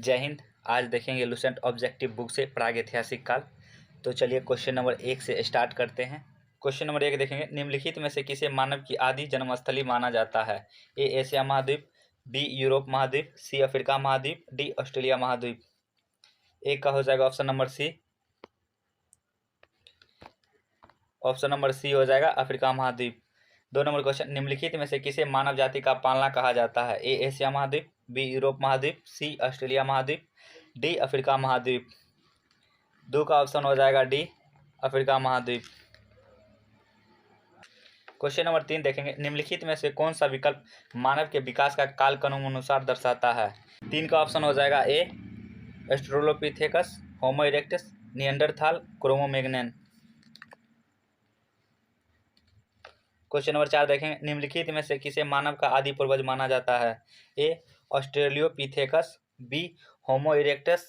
जय हिंद। आज देखेंगे लुसेंट ऑब्जेक्टिव बुक से प्रागैतिहासिक काल। तो चलिए क्वेश्चन नंबर 1 से स्टार्ट करते हैं। क्वेश्चन नंबर 1 देखेंगे, निम्नलिखित में से किसे मानव की आदि जन्मस्थली माना जाता है? ए एशिया महाद्वीप, बी यूरोप महाद्वीप, सी अफ्रीका महाद्वीप, डी ऑस्ट्रेलिया महाद्वीप। एक का हो जाएगा option number C. Option number C हो जाएगा अफ्रीका महाद्वीप। 2 नंबर क्वेश्चन, निम्नलिखित में से किसे मानव जाति का पालना कहा जाता है? ए एशिया महाद्वीप, बी यूरोप महाद्वीप, सी ऑस्ट्रेलिया महाद्वीप, डी अफ्रीका महाद्वीप। 2 का ऑप्शन हो जाएगा डी अफ्रीका महाद्वीप। क्वेश्चन नंबर 3 देखेंगे, निम्नलिखित में से कौन सा विकल्प मानव के विकास का कालक्रम अनुसार दर्शाता है? 3 का ऑप्शन हो जाएगा ए ऑस्ट्रेलोपिथेकस, होमो इरेक्टस, निएंडरथाल, क्रोमोमैग्नन। क्वेश्चन नंबर 4 देखेंगे, निम्नलिखित में से किसे मानव का आदि पूर्वज माना जाता है? ए ऑस्ट्रेलियोपिथेकस, बी होमो इरेक्टस,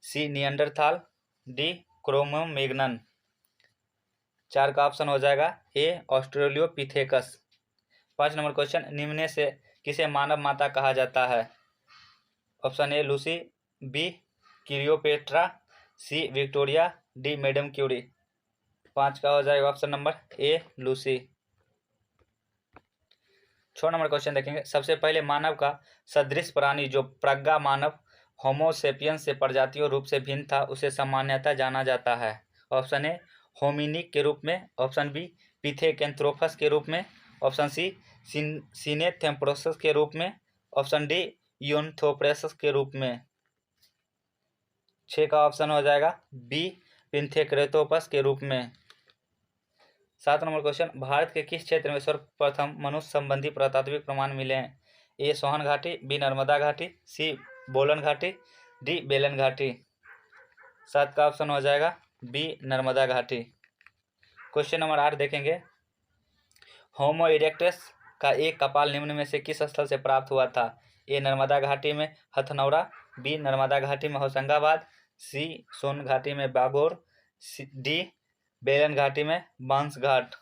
सी निएंडरथाल, डी क्रोमोमैग्नन। 4 का ऑप्शन हो जाएगा ए ऑस्ट्रेलियोपिथेकस। 5 नंबर क्वेश्चन, निम्न में से किसे मानव माता कहा जाता है? Option A Lucy, B Cleopatra, C Victoria, D madam Curie. 5 का हो जाएगा ऑप्शन नंबर ए लूसी। 6 नंबर क्वेश्चन देखेंगे, सबसे पहले मानव का सदृश प्राणी जो प्रज्ञा मानव होमोसेपियंस से प्रजातियों रूप से भिन्न था उसे सामान्यतः जाना जाता है? ऑप्शन ए होमिनिक के रूप में, ऑप्शन बी पिथेकेंथ्रोपस के रूप में, ऑप्शन सी सिनेंथ्रोपस के रूप में, ऑप्शन डी यूनथोप्रेसस के रूप में। 6 का ऑप्शन हो जाएगा बी पिंथेक्रेटोपस के रूप में। 7 नंबर क्वेश्चन, भारत के किस क्षेत्र में सर्वप्रथम मनुष्य संबंधी पुरातात्विक प्रमाण मिले हैं? ए सोहन घाटी, बी नर्मदा घाटी, सी बोलन घाटी, डी बेलन घाटी। 7 का ऑप्शन हो जाएगा बी नर्मदा घाटी। क्वेश्चन नंबर 8 देखेंगे, होमो इरेक्टस का एक कपाल निम्न में से किस स्थल से प्राप्त हुआ था? ए नर्मदा घाटी में हथनौरा, बी नर्मदा घाटी में होशंगाबाद, सी सोन घाटी में बागोर, डी बेलन घाटी में बांसघाट।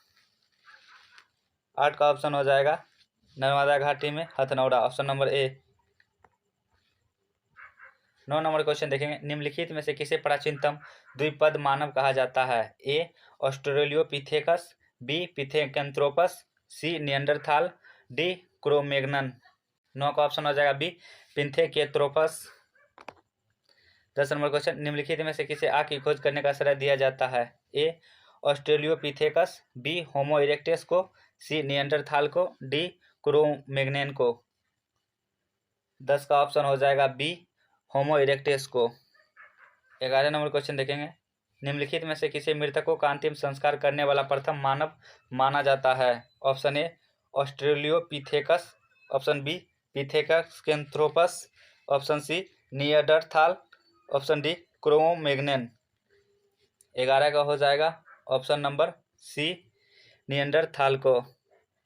8 का ऑप्शन हो जाएगा नर्मदा घाटी में हथनौरा, ऑप्शन नंबर ए। 9 नंबर क्वेश्चन देखेंगे, निम्नलिखित में से किसे प्राचीनतम द्विपद मानव कहा जाता है? ए ऑस्ट्रेलियोपिथेकस, बी पिथेकेंथ्रोपस, सी निएंडरथाल, डी क्रोमैग्नन। 9 का ऑप्शन हो जाएगा बी पिथेकेंथ्रोपस। 10 नंबर क्वेश्चन, निम्नलिखित में से किसे आँख की खोज करने का श्रेय दिया जाता है? ए ऑस्ट्रेलियोपिथेकस, बी होमो इरेक्टस को, सी निएंडरथाल को, डी क्रोमैग्नन को। 10 का ऑप्शन हो जाएगा बी होमो इरेक्टस को। 11 नंबर क्वेश्चन देखेंगे, निम्नलिखित में से किसे मृतकों का अंतिम संस्कार करने वाला प्रथम मानव माना जाता है? Option A Australopithecus, option B Pithecanthropus, option C Neanderthal, option D Cro Magnon. 11 का हो जाएगा ऑप्शन नंबर सी निएंडरथाल को।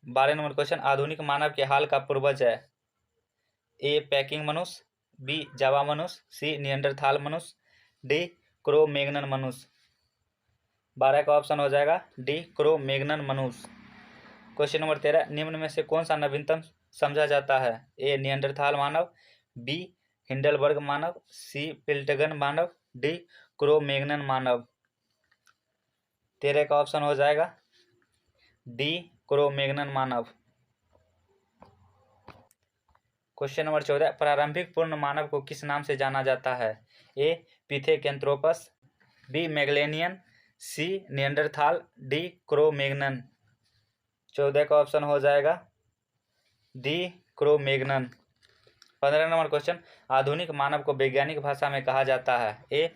12 नंबर क्वेश्चन, आधुनिक मानव के हाल का पूर्वज है? ए पैकिंग मनुष्य, बी जावा मनुष्य, सी निएंडरथाल मनुष्य, डी क्रोमैग्नन मनुष्य। 12 का ऑप्शन हो जाएगा डी क्रोमैग्नन मनुष्य। क्वेश्चन नंबर 13, निम्न में से कौन सा नवीनतम समझा जाता है? ए निएंडरथाल मानव, बी हिंडलबर्ग मानव, सी पिल्टगन मानव, डी क्रोमैग्नन मानव। 13 का ऑप्शन हो जाएगा डी क्रोमैग्नन मानव। क्वेश्चन नंबर 14, प्रारंभिक पूर्ण मानव को किस नाम से जाना जाता है? ए पिथेकेंथ्रोपस, बी मैगलेनियन, सी निएंडरथाल, डी क्रोमैग्नन। 14 का ऑप्शन हो जाएगा डी क्रोमैग्नन। 15 नंबर क्वेश्चन, आधुनिक मानव को वैज्ञानिक भाषा में कहा जाता है? ए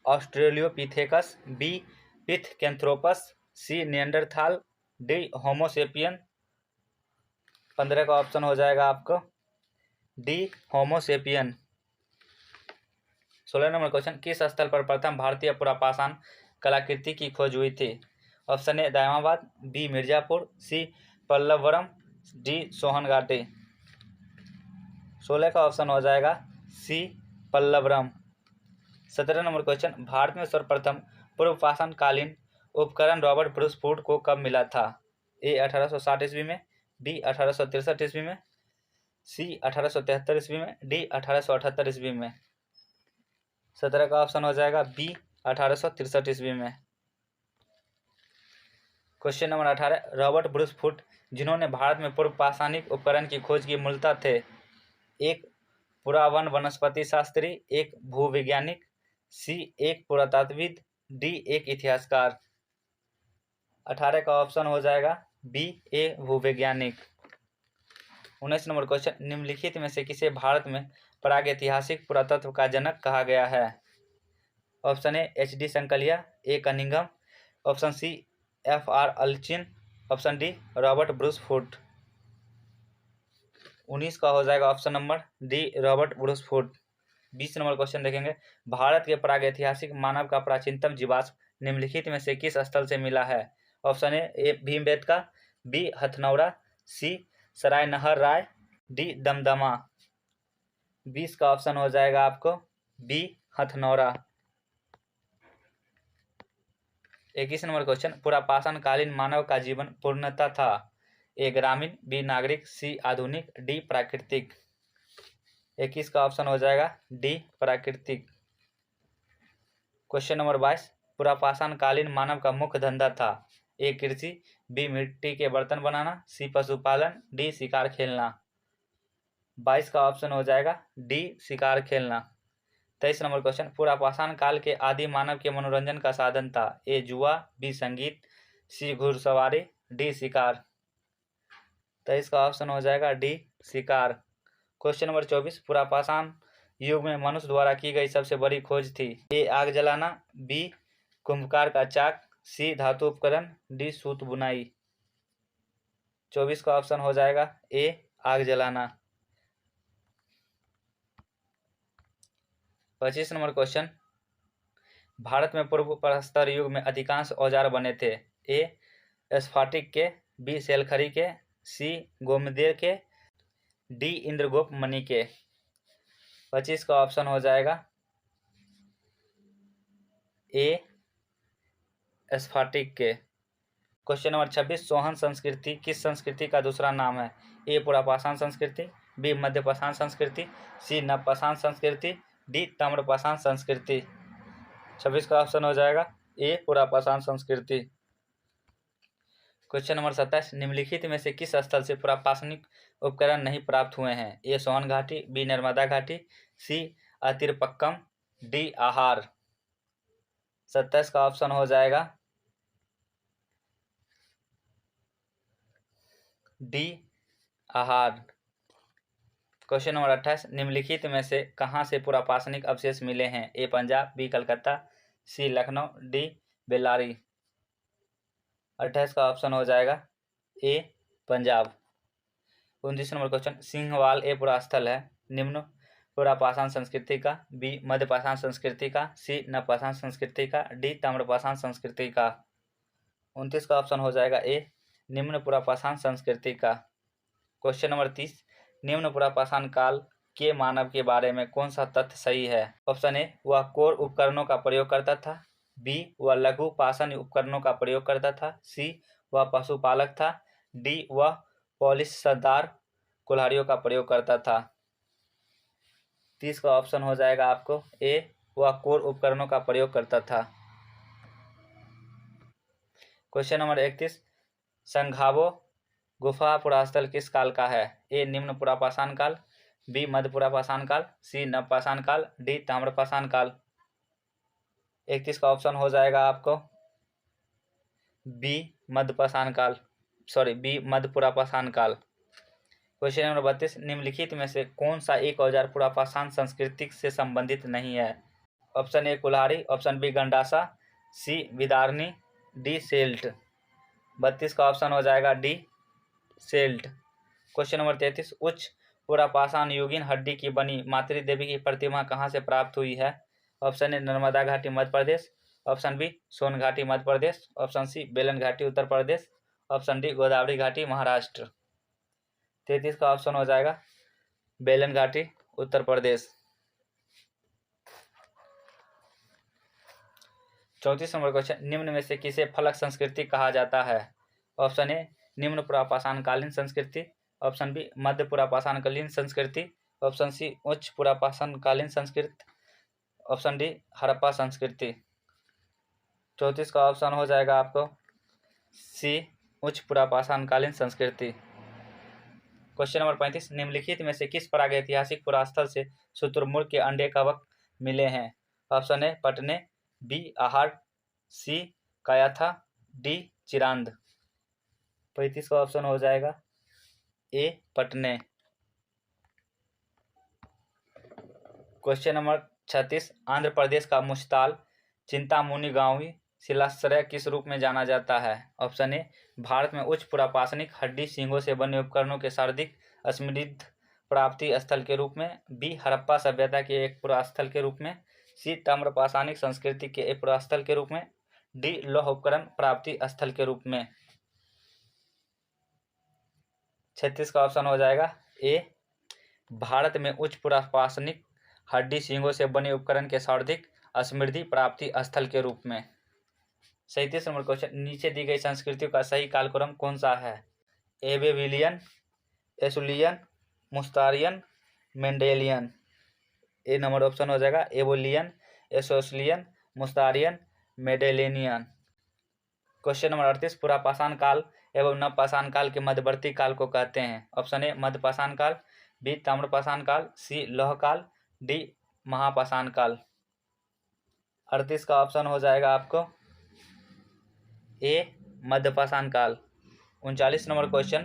ऑस्ट्रेलियोपिथेकस, बी पिथेकेंथ्रोपस, सी निएंडरथाल, डी होमोसेपियन। 15 का ऑप्शन हो जाएगा आपको डी होमोसेपियन। 16 नंबर क्वेश्चन, किस स्थल पर प्रथम भारतीय पुरापाषाण कलाकृति की खोज हुई थी? Option A Daimabad, B Mirzapur, C Pallavaram, D Sohan घाटी। 16 का ऑप्शन हो जाएगा सी पल्लवरम। 17 नंबर क्वेश्चन, भारत में सर्वप्रथम पूर्वपाषाण कालीन उपकरण रॉबर्ट ब्रूस वुड को कब मिला था? ए 1860 ईस्वी में, बी 1863 ईस्वी में, सी 1873 ईस्वी में, डी 1878 ईस्वी में। 17 का ऑप्शन हो जाएगा बी 1863 ईस्वी में। Question number 18, Robert Bruce foot जिन्होंने भारत में पूर्व पाषाणिक उपकरण की खोज की मूलतः थे एक पुरावन वनस्पति शास्त्री, एक भूवैज्ञानिक, सी एक पुरातत्वविद, डी एक इतिहासकार। 18 का ऑप्शन हो जाएगा बी ए भूवैज्ञानिक। 19 नंबर क्वेश्चन, निम्नलिखित में से किसे भारत में प्रागैतिहासिक पुरातत्व का जनक कहा गया है? Option A H D Sankalia, A Cunningham, option C F R Allchin, option D Robert Bruce Foote. 19 का हो जाएगा option number D Robert Bruce Foote. 20 number question देखेंगे, भारत के प्रागैतिहासिक मानव का प्राचीनतम जीवाश्म निम्नलिखित में से किस स्थल से मिला है? Option A Bhimbetka, B Hathnora, C Sarai Nahar Rai, D Damdama. 20 का ऑप्शन हो जाएगा आपको बी हथनौरा। 21 नंबर क्वेश्चन, पुरापाषाण कालीन मानव का जीवन पूर्णतः था ए ग्रामीण, बी नागरिक, सी आधुनिक, डी प्राकृतिक। 21 का ऑप्शन हो जाएगा डी प्राकृतिक। क्वेश्चन नंबर 22, पुरापाषाण कालीन मानव का मुख्य धंधा था ए कृषि, बी मिट्टी के बर्तन बनाना, सी पशुपालन, डी शिकार खेलना। 22 का ऑप्शन हो जाएगा डी शिकार खेलना। 23 नंबर क्वेश्चन, पुरापाषाण काल के आदि मानव के मनोरंजन का साधन था ए जुआ, बी संगीत, सी घुड़सवारी, डी शिकार। 23 का ऑप्शन हो जाएगा डी शिकार। क्वेश्चन नंबर 24, पुरापाषाण युग में मनुष्य द्वारा की गई सबसे बड़ी खोज थी ए आग जलाना, बी कुंभकार का चाक, सी धातु उपकरण, डी सूत बुनाई। 24 का ऑप्शन हो जाएगा ए आग जलाना। 25 नंबर क्वेश्चन, भारत में पूर्व प्रस्तर युग में अधिकांश औजार बने थे ए स्फाटिक के, बी सेलखरी के, सी गोमदेव के, डी इंद्रगुप्त मणि के। 25 का ऑप्शन हो जाएगा ए स्फाटिक के। क्वेश्चन नंबर 26, सोहन संस्कृति किस संस्कृति का दूसरा नाम है ए पुरापाषाण संस्कृति, बी मध्यपाषाण संस्कृति, सी नवपाषाण संस्कृति, डी ताम्रपाषाण संस्कृति। 26 का ऑप्शन हो जाएगा ए पुरापाषाण संस्कृति। क्वेश्चन नंबर 27, निम्नलिखित में से किस स्थल से पुरापाषाणिक उपकरण नहीं प्राप्त हुए हैं ए सोहन घाटी, बी नर्मदा घाटी, सी अतिरपक्कम, डी आहार। 27 का ऑप्शन हो जाएगा डी आहार। क्वेश्चन नंबर 28, निम्नलिखित में से कहाँ से पुरापाषाणिक अवशेष मिले हैं ए पंजाब, बी कलकत्ता, सी लखनऊ, डी बेल्लारी। 28 का ऑप्शन हो जाएगा ए पंजाब। 29 नंबर क्वेश्चन, सिंहवाल ए पुरास्थल है निम्न पुरापाषाण संस्कृति का, बी मध्यपाषाण संस्कृति का, सी नवपाषाण संस्कृति का, डी ताम्रपाषाण संस्कृति का। 29 का ऑप्शन हो जाएगा ए निम्न पुरापाषाण संस्कृति का। क्वेश्चन नंबर 30, निम्न पुरापाषाण काल के मानव के बारे में कौन सा तथ्य सही है? ऑप्शन ए वह कोर उपकरणों का प्रयोग करता था, बी वह लघु पाषाण उपकरणों का प्रयोग करता था, सी वह पशुपालक था, डी वह पॉलिशदार कुल्हाड़ियों का प्रयोग करता था। 30 का ऑप्शन हो जाएगा आपको ए वह कोर उपकरणों का प्रयोग करता था। क्वेश्चन नंबर 31, संघावो गुफा पुरास्थल किस काल का है ए निम्न पुरापाषाण काल, बी मध्य पुरापाषाण काल, सी नवपाषाण काल, डी ताम्रपाषाण काल। 31 का ऑप्शन हो जाएगा आपको बी मध्यपाषाण काल, बी मध्य पुरापाषाण काल। क्वेश्चन नंबर 32, निम्नलिखित में से कौन सा एक औजार पुरापाषाण संस्कृति से संबंधित नहीं है? ऑप्शन ए कुल्हाड़ी, ऑप्शन बी गंडासा, सी विदारनी, डी सेल्ट। 32 का ऑप्शन हो जाएगा डी सेल्ट। क्वेश्चन नंबर 33, उच्च पुरापाषाण युगीन हड्डी की बनी मातृ देवी की प्रतिमा कहाँ से प्राप्त हुई है? ऑप्शन ए नर्मदा घाटी मध्य प्रदेश, ऑप्शन बी सोन घाटी मध्य प्रदेश, ऑप्शन सी बेलन घाटी उत्तर प्रदेश, ऑप्शन डी गोदावरी घाटी महाराष्ट्र। 33 का ऑप्शन हो जाएगा बेलन घाटी उत्तर प्रदेश। 34 नंबर क्वेश्चन, निम्न में से किसे फलक संस्कृति कहा जाता है? ऑप्शन ए निम्न पुरापाषाण कालीन संस्कृति, ऑप्शन बी मध्य पुरापाषाण कालीन संस्कृति, ऑप्शन सी उच्च पुरापाषाण कालीन संस्कृति, ऑप्शन डी हड़प्पा संस्कृति। 34 का ऑप्शन हो जाएगा आपको सी उच्च पुरापाषाणकालीन संस्कृति। क्वेश्चन नंबर 35, निम्नलिखित में से किस प्रागैतिहासिक पुरास्थल से शुतुरमुर्ग के अंडे कवक मिले हैं? ऑप्शन ए पटने, बी आहट, सी कायाथा, डी चिरांद। 35 का ऑप्शन हो जाएगा ए पटने। क्वेश्चन नंबर 36, आंध्र प्रदेश का मुश्ताल चिंतामुनि गांवी शिलाश्रय किस रूप में जाना जाता है? ऑप्शन ए भारत में उच्च पुरापाषाणिक हड्डी सींगों से बने उपकरणों के सर्वाधिक समृद्ध प्राप्ति स्थल के रूप में, बी हड़प्पा सभ्यता के एक पुरास्थल के रूप में, सी ताम्रपाषाणिक संस्कृति के एक पुरास्थल के रूप में, डी लौह उपकरण प्राप्ति स्थल के रूप में। 36 का ऑप्शन हो जाएगा ए भारत में उच्च पुरापाषाणिक हड्डी सींगों से बने उपकरण के सर्वाधिक समृद्धि प्राप्ति स्थल के रूप में। 37 नंबर क्वेश्चन, नीचे दी गई संस्कृतियों का सही कालक्रम कौन सा है? एबेविलियन, एसुलियन, मुस्तारियन, मेंडेलियन। ए नंबर ऑप्शन हो जाएगा एबोलियन, एसोसलियन, मुस्तारियन, मेडेलेनियन। क्वेश्चन नंबर 38, पुरापाषाण काल एवं नवपाषाण काल के मध्यवर्ती काल को कहते हैं? ऑप्शन ए मध्यपाषाण काल, बी ताम्रपाषाण काल, सी लौह काल, डी महापाषाण काल। 38 का ऑप्शन हो जाएगा आपको ए मध्यपाषाण काल। 39 नंबर क्वेश्चन,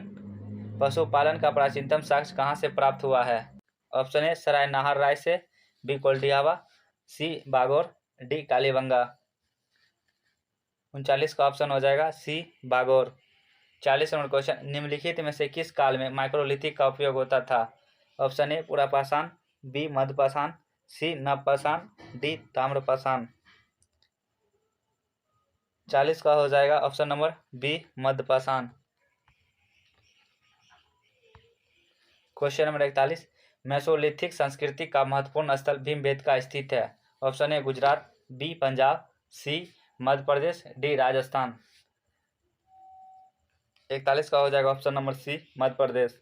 पशुपालन का प्राचीनतम साक्ष्य कहाँ से प्राप्त हुआ है? ऑप्शन ए सराय नाहर राय से, बी कोल्डियावा, सी बागोर, डी कालीबंगा। 39 का ऑप्शन हो जाएगा सी बागोर। 40 नंबर क्वेश्चन, निम्नलिखित में से किस काल में माइक्रोलिथिक का उपयोग होता था? ऑप्शन ए पुरापाषाण, बी मध्यपाषाण, सी नवपाषाण, डी ताम्रपाषाण। 40 का हो जाएगा ऑप्शन नंबर बी मध्यपाषाण। क्वेश्चन नंबर 41, मेसोलिथिक संस्कृति का महत्वपूर्ण स्थल भीमबेटका स्थित है? Option A Gujarat, B Punjab, C Madhya Pradesh, D Rajasthan. 41 का हो जाएगा option number C Madhya Pradesh.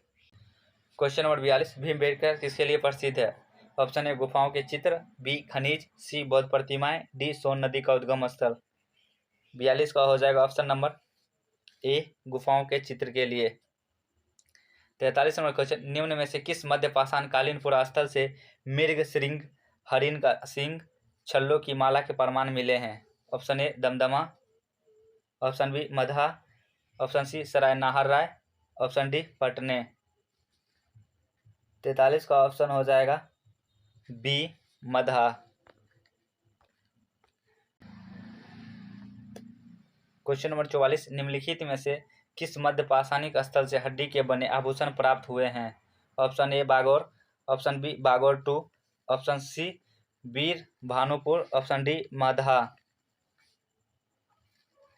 Question number 42, Bhimbetka किसके लिए प्रसिद्ध है? ऑप्शन ए गुफाओं के चित्र, बी खनिज, सी बौद्ध प्रतिमाएं, डी सोन नदी का उद्गम स्थल। 42 का हो जाएगा ऑप्शन नंबर ए गुफाओं के चित्र के लिए। 43 नंबर क्वेश्चन, निम्न में से किस मध्यपाषाण कालीन पुरास्थल से मृग श्रृंग, हरिण का सिंह, छल्लों की माला के प्रमाण मिले हैं? Option A Damdama, option B Madha, option C Sarai Nahar Rai, option D Patne. 43 का ऑप्शन हो जाएगा बी मधा। क्वेश्चन नंबर 44, निम्नलिखित में से किस मध्यपाषाणिक स्थल से हड्डी के बने आभूषण प्राप्त हुए हैं? Option A Bagor, option B Bagor 2, option C Veer Bhanupur, option D Madha.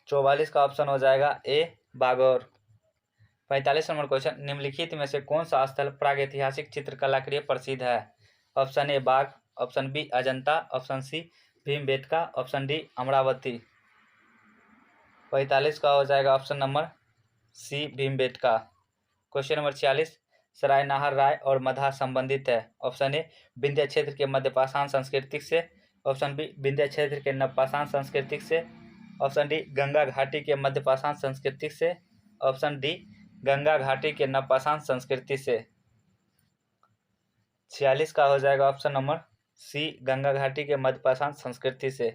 44 का ऑप्शन हो जाएगा ए बागोर। 45 नंबर क्वेश्चन, निम्नलिखित में से कौन सा स्थल प्रागैतिहासिक चित्रकला के लिए प्रसिद्ध है? Option A Bagh, option B Ajanta, option C Bhimbetka, option D Amravati. 45 का हो जाएगा option number C Bhimbetka. Question number 46, Sarai Nahar Rai और मधा संबंधित है? ऑप्शन ए विंध्य क्षेत्र के मध्यपाषाण संस्कृति से, ऑप्शन बी विंध्य क्षेत्र के नवपाषाण संस्कृति से, ऑप्शन डी गंगा घाटी के मध्यपाषाण संस्कृति से, ऑप्शन डी गंगा घाटी के नवपाषाण संस्कृति से। 46 का हो जाएगा ऑप्शन नंबर सी गंगा घाटी के मध्यपाषाण संस्कृति से।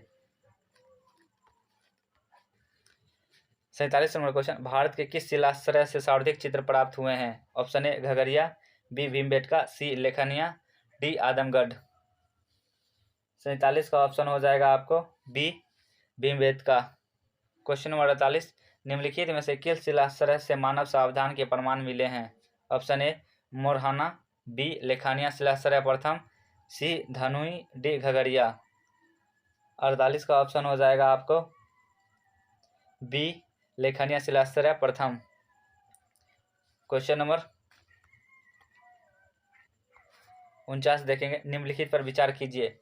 47 नंबर क्वेश्चन, भारत के किस शिलाश्रय से सर्वाधिक चित्र प्राप्त हुए हैं? Option A Ghagharia, B Bhimbetka, C Lekhania, D Adamgarh. 47 का ऑप्शन हो जाएगा आपको बी भीमबेटका। क्वेश्चन नंबर 48, निम्नलिखित में से किस शिलाश्रय से मानव सावधान के प्रमाण मिले हैं? ऑप्शन ए मोरहाना, बी लेखानिया शिलाश्रय प्रथम, सी धनुई, डी घगरिया। 48 का ऑप्शन हो जाएगा आपको बी लेखानिया शिलाश्रय प्रथम। क्वेश्चन नंबर 49 देखेंगे, निम्नलिखित पर विचार कीजिए।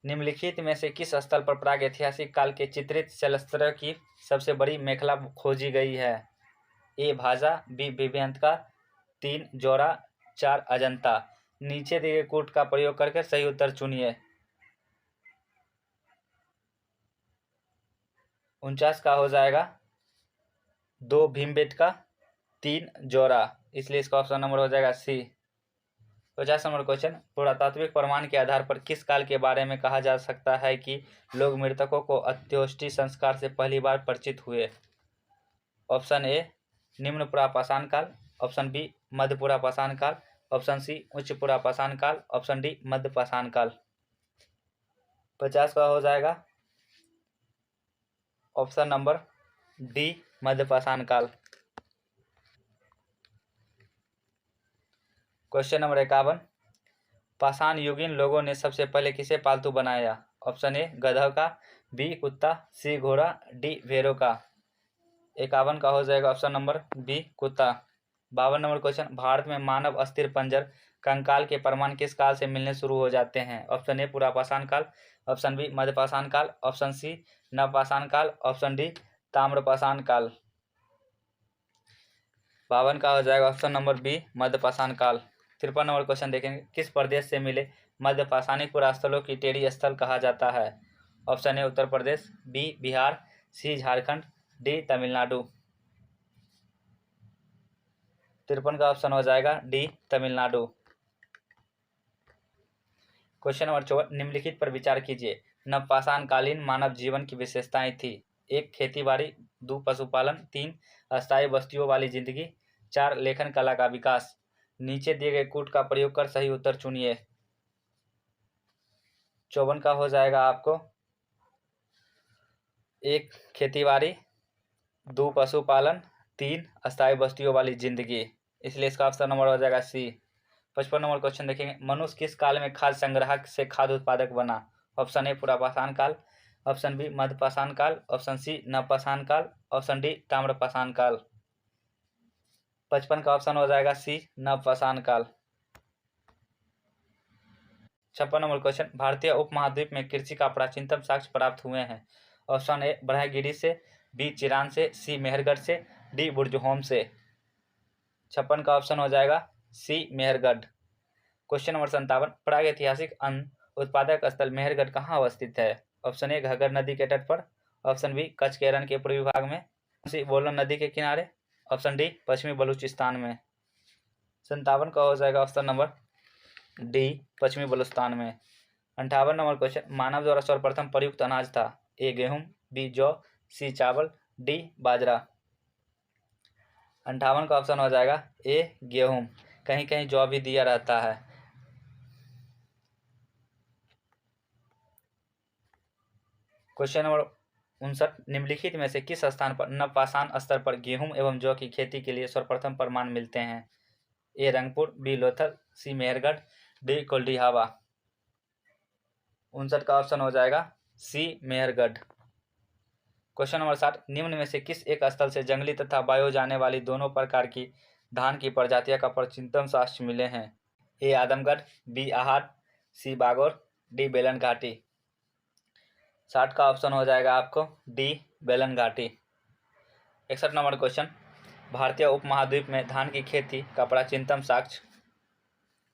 निम्नलिखित में से किस स्थल पर प्रागैतिहासिक काल के चित्रित शिलाश्रय की सबसे बड़ी मेखला खोजी गई है? ए भाजा, बी विभ्यंतका, 3 जोरा, 4 अजंता। नीचे दिए कोड का प्रयोग करके सही उत्तर चुनिए। 49 का हो जाएगा 2 भीमबेटका 3 जोरा, इसलिए इसका ऑप्शन नंबर हो जाएगा सी। 50 नंबर क्वेश्चन, पुरातात्विक प्रमाण के आधार पर किस काल के बारे में कहा जा सकता है कि लोग मृतकों को अंत्येष्टि संस्कार से पहली बार परिचित हुए? ऑप्शन ए निम्न पुरापाषाण काल, ऑप्शन बी मध्य पुरापाषाण काल, ऑप्शन सी उच्च पुरापाषाण काल, ऑप्शन डी मध्य पाषाण काल। 50 का हो जाएगा ऑप्शन नंबर डी मध्य पाषाण काल। क्वेश्चन नंबर 51, पाषाण युगीन लोगों ने सबसे पहले किसे पालतू बनाया? ऑप्शन ए गधा का, बी कुत्ता, सी घोड़ा, डी भेड़ों का। 51 का हो जाएगा ऑप्शन नंबर बी कुत्ता। 52 नंबर क्वेश्चन, भारत में मानव अस्थिर पंजर कंकाल के प्रमाण किस काल से मिलने शुरू हो जाते हैं? ऑप्शन ए पुरापाषाण काल, ऑप्शन बी मध्यपाषाण काल, ऑप्शन सी नवपाषाण काल, ऑप्शन डी ताम्रपाषाण काल। 52 का हो जाएगा ऑप्शन नंबर बी मध्यपाषाण काल। 53 नंबर क्वेश्चन देखेंगे, किस प्रदेश से मिले मध्यपाषाणिक पुरास्थलों की टेढ़ी स्थल कहा जाता है? Option A Uttar Pradesh, B Bihar, C Jharkhand, D Tamil Nadu. 53 का ऑप्शन हो जाएगा डी तमिलनाडु। क्वेश्चन नंबर 54, निम्नलिखित पर विचार कीजिए। नवपाषाण कालीन मानव जीवन की विशेषताएं थी। 1 खेती-बाड़ी, 2 पशुपालन, 3 अस्थायी बस्तियों वाली जिंदगी, 4 लेखन कला का विकास। नीचे दिए गए कूट का प्रयोग कर सही उत्तर चुनिए। 54 का हो जाएगा आपको 1 खेती-बाड़ी, 2 पशुपालन, 3 अस्थायी बस्तियों वाली जिंदगी, इसलिए इसका ऑप्शन नंबर हो जाएगा सी। 55 नंबर क्वेश्चन देखेंगे, मनुष्य किस काल में खाद्य संग्राहक से खाद्य उत्पादक बना? ऑप्शन ए पुरापाषाण काल, ऑप्शन बी मध्यपाषाण काल, ऑप्शन सी नवपाषाण काल, ऑप्शन डी ताम्रपाषाण काल। 55 का ऑप्शन हो जाएगा सी नवपाषाण काल। 56 नंबर क्वेश्चन, भारतीय उपमहाद्वीप में कृषि का प्राचीनतम साक्ष्य प्राप्त हुए हैं? ऑप्शन ए बरहागिरी से, बी चिरान से, सी मेहरगढ़ से, डी बुर्जहोम से। 56 का ऑप्शन हो जाएगा सी मेहरगढ़। क्वेश्चन नंबर 57, प्रागैतिहासिक अन्न उत्पादक स्थल मेहरगढ़ कहाँ अवस्थित है? ऑप्शन ए घग्गर नदी के तट पर, ऑप्शन बी कच्छ के रण के पूर्वी भाग में, सी बोलन नदी के किनारे, ऑप्शन डी पश्चिमी बलूचिस्तान में। 57 का हो जाएगा ऑप्शन नंबर डी पश्चिमी बलूचिस्तान में। 58 नंबर क्वेश्चन, मानव द्वारा सर्वप्रथम प्रयुक्त अनाज था? ए गेहूं, बी जौ, सी चावल, डी बाजरा। 58 का ऑप्शन हो जाएगा ए गेहूं, कहीं कहीं जौ भी दिया रहता है। क्वेश्चन नंबर 59, निम्नलिखित में से किस स्थान पर नवपाषाण स्तर पर गेहूं एवं जौ की खेती के लिए सर्वप्रथम प्रमाण मिलते हैं? ए रंगपुर, बी लोथल, सी मेहरगढ़, डी कोल्डिहावा। 59 का ऑप्शन हो जाएगा सी मेहरगढ़। क्वेश्चन नंबर 60, निम्न में से किस एक स्थल से जंगली तथा बायो जाने वाली दोनों प्रकार की धान की प्रजातियां का प्राचीनतम साक्ष्य मिले हैं? ए आदमगढ़, बी आहार, सी बागोर, डी बेलन घाटी। 60 का ऑप्शन हो जाएगा आपको डी बेलन घाटी। 61 नंबर क्वेश्चन, भारतीय उपमहाद्वीप में धान की खेती का प्राचीनतम साक्ष्य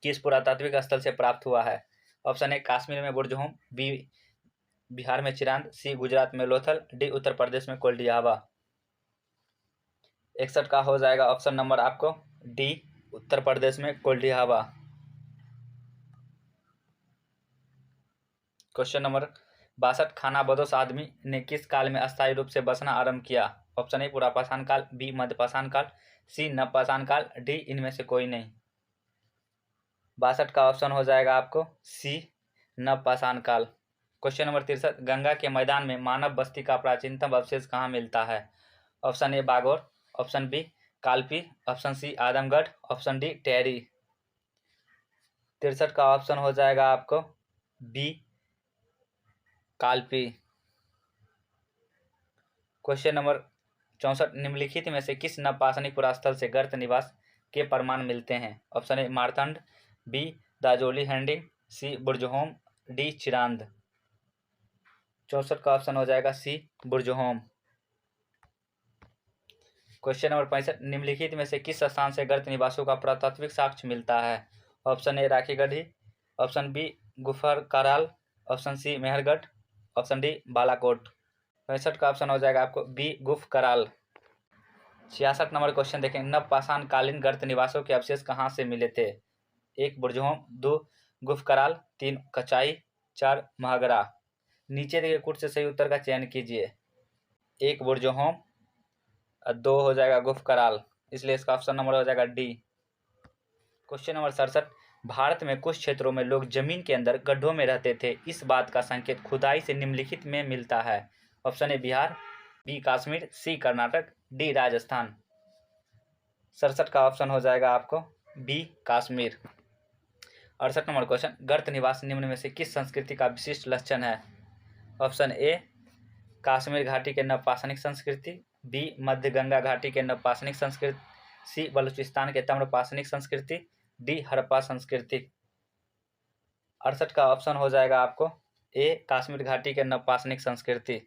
किस पुरातात्विक स्थल से प्राप्त हुआ है? ऑप्शन ए कश्मीर में बुर्जहोम, बी बिहार में चिरांद, सी गुजरात में लोथल, डी उत्तर प्रदेश में कोल्डियावा। 61 का हो जाएगा ऑप्शन नंबर आपको डी उत्तर प्रदेश में कोल्डियावा। क्वेश्चन नंबर 62, खानाबदोश आदमी ने किस काल में अस्थायी रूप से बसना आरंभ किया? ऑप्शन ए पुरापाषाण काल, बी मध्यपाषाण काल, सी नवपाषाण काल, डी इनमें से कोई नहीं। 62 का ऑप्शन हो जाएगा आपको सी नवपाषाण काल। क्वेश्चन नंबर 63, गंगा के मैदान में मानव बस्ती का प्राचीनतम अवशेष कहाँ मिलता है? Option A Bagor, option B Kalpi, option C Adamgarh, option D Tehri. 63 का ऑप्शन हो जाएगा आपको बी कालपी। क्वेश्चन नंबर 64, निम्नलिखित में से किस नवपाषाणिक पुरास्थल से गर्त निवास के प्रमाण मिलते हैं? Option A Martand, B Daojali Hading, C Burzahom, D Chirand. 64 का ऑप्शन हो जाएगा सी बुर्जहोम। क्वेश्चन नंबर 65, निम्नलिखित में से किस स्थान से गर्त निवासों का पुरातात्विक साक्ष्य मिलता है? Option A Rakhigarhi, option B Gufkral, option C Mehrgarh, option D Balakot. 65 का ऑप्शन हो जाएगा आपको बी गुफ कराल। 66 नंबर क्वेश्चन देखें, नवपाषाण कालीन गर्त निवासों के अवशेष कहाँ से मिले थे? 1 बुर्जहोम, 2 गुफ कराल, 3 कचाई, 4 महागरा। नीचे दिए कुट से सही उत्तर का चयन कीजिए। 1 बुर्जहोम, 2 हो जाएगा गुफ कराल, इसलिए इसका ऑप्शन नंबर हो जाएगा डी। क्वेश्चन नंबर 67, भारत में कुछ क्षेत्रों में लोग जमीन के अंदर गड्ढों में रहते थे, इस बात का संकेत खुदाई से निम्नलिखित में मिलता है। Option A Bihar, B Kashmir, C Karnataka, D Rajasthan. 67 का ऑप्शन हो जाएगा आपको बी कश्मीर। 68 नंबर क्वेश्चन, गर्त निवास निम्न में से किस संस्कृति का विशिष्ट लक्षण है? ऑप्शन ए कश्मीर घाटी के नवपाषाणिक संस्कृति, बी मध्य गंगा घाटी के नवपाषाणिक संस्कृति, सी बलूचिस्तान के ताम्रपाषाणिक संस्कृति, डी हड़प्पा संस्कृति। 68 का ऑप्शन हो जाएगा आपको ए कश्मीर घाटी के नवपाषाणिक संस्कृति।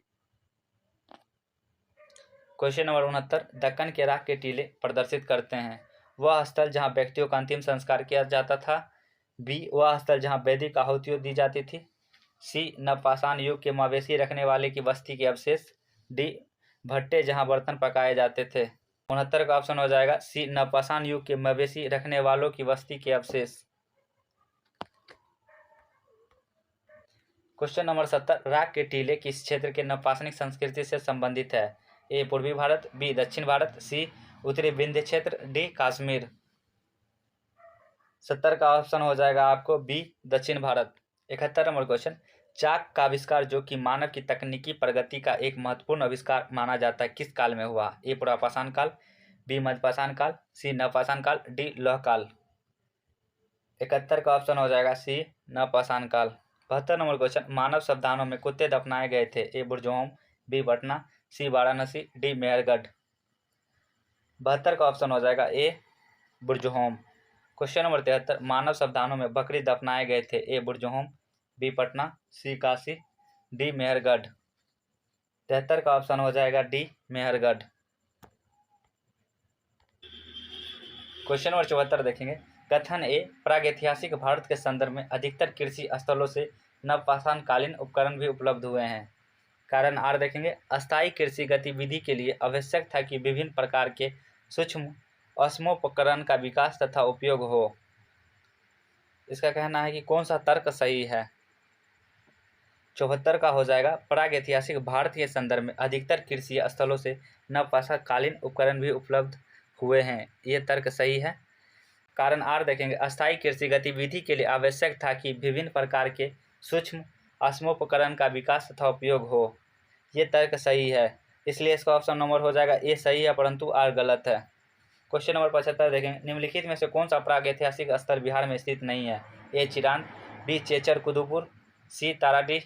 क्वेश्चन नंबर 69, दक्कन के राख के टीले प्रदर्शित करते हैं। वह स्थल जहां व्यक्तियों का अंतिम संस्कार किया जाता था, बी वह स्थल जहां वैदिक आहुतियों दी जाती थी, सी नवपाषाण युग के मवेशी रखने वाले की बस्ती के अवशेष, डी भट्टे जहां बर्तन पकाए जाते थे। 69 का ऑप्शन हो जाएगा सी नवपाषाण युग के मवेशी रखने वालों की बस्ती के अवशेष। क्वेश्चन नंबर 70, राख के टीले किस क्षेत्र के नवपाषाणिक संस्कृति से संबंधित है? ए पूर्वी भारत, बी दक्षिण भारत, सी उत्तरी विंध्य क्षेत्र, डी कश्मीर। 70 का ऑप्शन हो जाएगा आपको बी दक्षिण भारत। 71 नंबर क्वेश्चन, चाक का आविष्कार जो कि मानव की तकनीकी प्रगति का एक महत्वपूर्ण आविष्कार माना जाता है, किस काल में हुआ? ए पुरापाषाण काल, बी मध्यपाषाण काल, सी नवपाषाण काल, डी लौह काल। 71 का ऑप्शन हो जाएगा सी नवपाषाण काल। 72 नंबर क्वेश्चन, मानव संविधानों में कुत्ते दफनाए गए थे? ए बुरजहोम, बी पटना, सी वाराणसी, डी मेहरगढ़। 72 का ऑप्शन हो जाएगा ए बुरजहोम। क्वेश्चन नंबर 73, मानव संविधानों में बकरी दफनाए गए थे? ए बुरजहोम, बी पटना, सी काशी, डी मेहरगढ़। 73 का ऑप्शन हो जाएगा डी मेहरगढ़। क्वेश्चन नंबर 74 देखेंगे, कथन ए प्रागैतिहासिक भारत के संदर्भ में अधिकतर कृषि स्थलों से नवपाषाण कालीन उपकरण भी उपलब्ध हुए हैं। कारण आर देखेंगे, अस्थायी कृषि गतिविधि के लिए आवश्यक था कि विभिन्न प्रकार के सूक्ष्म अश्मोपकरण का विकास तथा उपयोग हो। इसका कहना है कि कौन सा तर्क सही है? 74 का हो जाएगा, प्रागैतिहासिक भारत के संदर्भ में अधिकतर कृषि स्थलों से नवपाषाण कालीन उपकरण भी उपलब्ध हुए हैं, ये तर्क सही है। कारण आर देखेंगे, अस्थायी कृषि गतिविधि के लिए आवश्यक था कि विभिन्न प्रकार के सूक्ष्म अश्मोपकरण का विकास तथा उपयोग हो, ये तर्क सही है, इसलिए इसका ऑप्शन नंबर हो जाएगा ए सही है, परंतु आर गलत है। क्वेश्चन नंबर 75 देखेंगे, निम्नलिखित में से कौन सा प्रागैतिहासिक स्थल बिहार में स्थित नहीं है? ए चिरान, बी चेचर कुदुपुर, सी ताराडीह,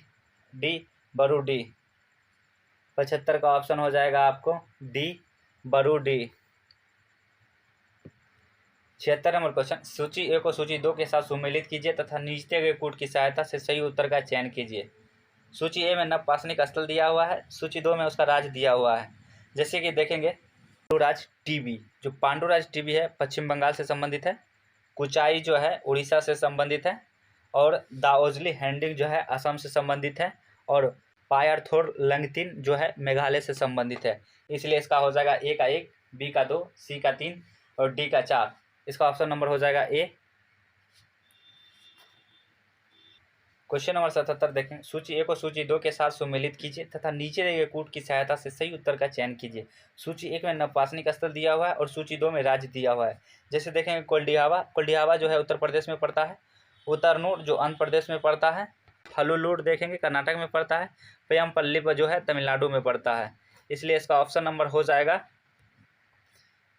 डी बरूडी। 75 का ऑप्शन हो जाएगा आपको डी बरूडी। 76 नंबर क्वेश्चन, सूची ए को सूची 2 के साथ सुमेलित कीजिए तथा नीचे गए कूट की सहायता से सही उत्तर का चयन कीजिए। सूची ए में नवपाषाणिक स्थल दिया हुआ है, सूची 2 में उसका राज्य दिया हुआ है। जैसे कि देखेंगे, पांडुराज टीबी, जो पांडुराज टीबी है पश्चिम बंगाल से संबंधित है, कुचाई जो है उड़ीसा से संबंधित है, और दाओजली हैंडिंग जो है असम से संबंधित है, और पायरथोर लंगतिन जो है मेघालय से संबंधित है। इसलिए इसका हो जाएगा ए का 1, बी का 2, सी का 3 और डी का 4। इसका ऑप्शन नंबर हो जाएगा ए। क्वेश्चन नंबर 77 देखें, सूची ए को सूची 2 के साथ सुमेलित कीजिए तथा नीचे दिए गए कूट की सहायता से सही उत्तर का चयन कीजिए। सूची 1 में नवपाषाणिक स्थल दिया हुआ है और सूची 2 में राज्य दिया हुआ है। जैसे देखेंगे, कोल्डिहावा जो है उत्तर प्रदेश में पड़ता है, उत्तरनूर जो आंध्र प्रदेश में पड़ता है, फलुलूर देखेंगे कर्नाटक में पड़ता है, पयमपल्ली जो है तमिलनाडु में पड़ता है। इसलिए इसका ऑप्शन नंबर हो जाएगा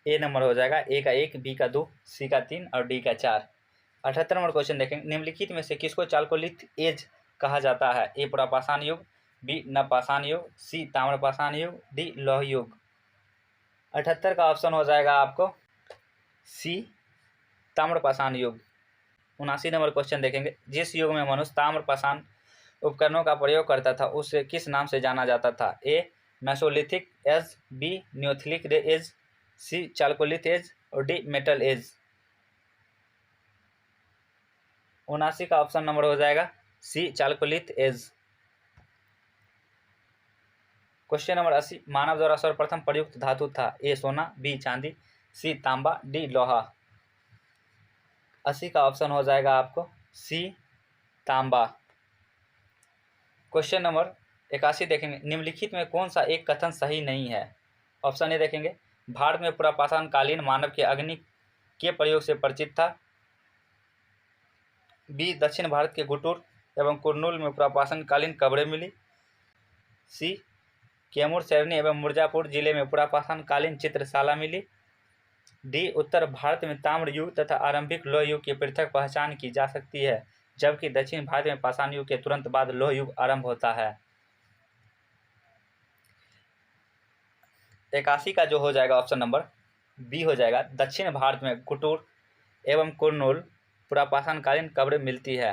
ए नंबर हो जाएगा, ए का 1, बी का 2, सी का 3 और डी का 4। 78 नंबर क्वेश्चन देखेंगे, निम्नलिखित में से किसको चालकोलिथ एज कहा जाता है? ए पुरापाषाण युग, बी नवपाषाण युग, सी ताम्रपाषाण युग, डी लौह युग। 78 का ऑप्शन हो जाएगा आपको सी ताम्रपाषाण युग। 79 नंबर क्वेश्चन देखेंगे, जिस युग में मनुष्य ताम्रपाषाण उपकरणों का प्रयोग करता था उसे किस नाम से जाना जाता था? ए मेसोलिथिक एज, बी न्योथिलिक एज, सी चालकोलिथ एज और डी मेटल एज। 79 का ऑप्शन नंबर हो जाएगा सी चालकोलिथ एज। क्वेश्चन नंबर 80, मानव द्वारा सर्वप्रथम प्रयुक्त धातु था। ए सोना, बी चांदी, सी तांबा, डी लोहा। 80 का ऑप्शन हो जाएगा आपको सी तांबा। क्वेश्चन नंबर 81 देखेंगे, निम्नलिखित में कौन सा एक कथन सही नहीं है। ऑप्शन ए देखेंगे, भारत में पुरापाषाण कालीन मानव के अग्नि के प्रयोग से परिचित था। बी, दक्षिण भारत के गुटुर एवं कुरनूल में पुरापाषाण कालीन कब्रें मिली। सी, कैमूर, सैरनी एवं मिर्जापुर जिले में पुरापाषाण कालीन चित्रशाला मिली। डी, उत्तर भारत में ताम्र युग तथा आरंभिक लौह युग की पृथक पहचान की जा सकती है, जबकि दक्षिण भारत में पाषाण युग के तुरंत बाद लौह युग आरंभ होता है। 81 का जो हो जाएगा ऑप्शन नंबर बी हो जाएगा, दक्षिण भारत में गुटुर एवं कुरनूल पुरापाषाण कालीन कब्रें मिलती है।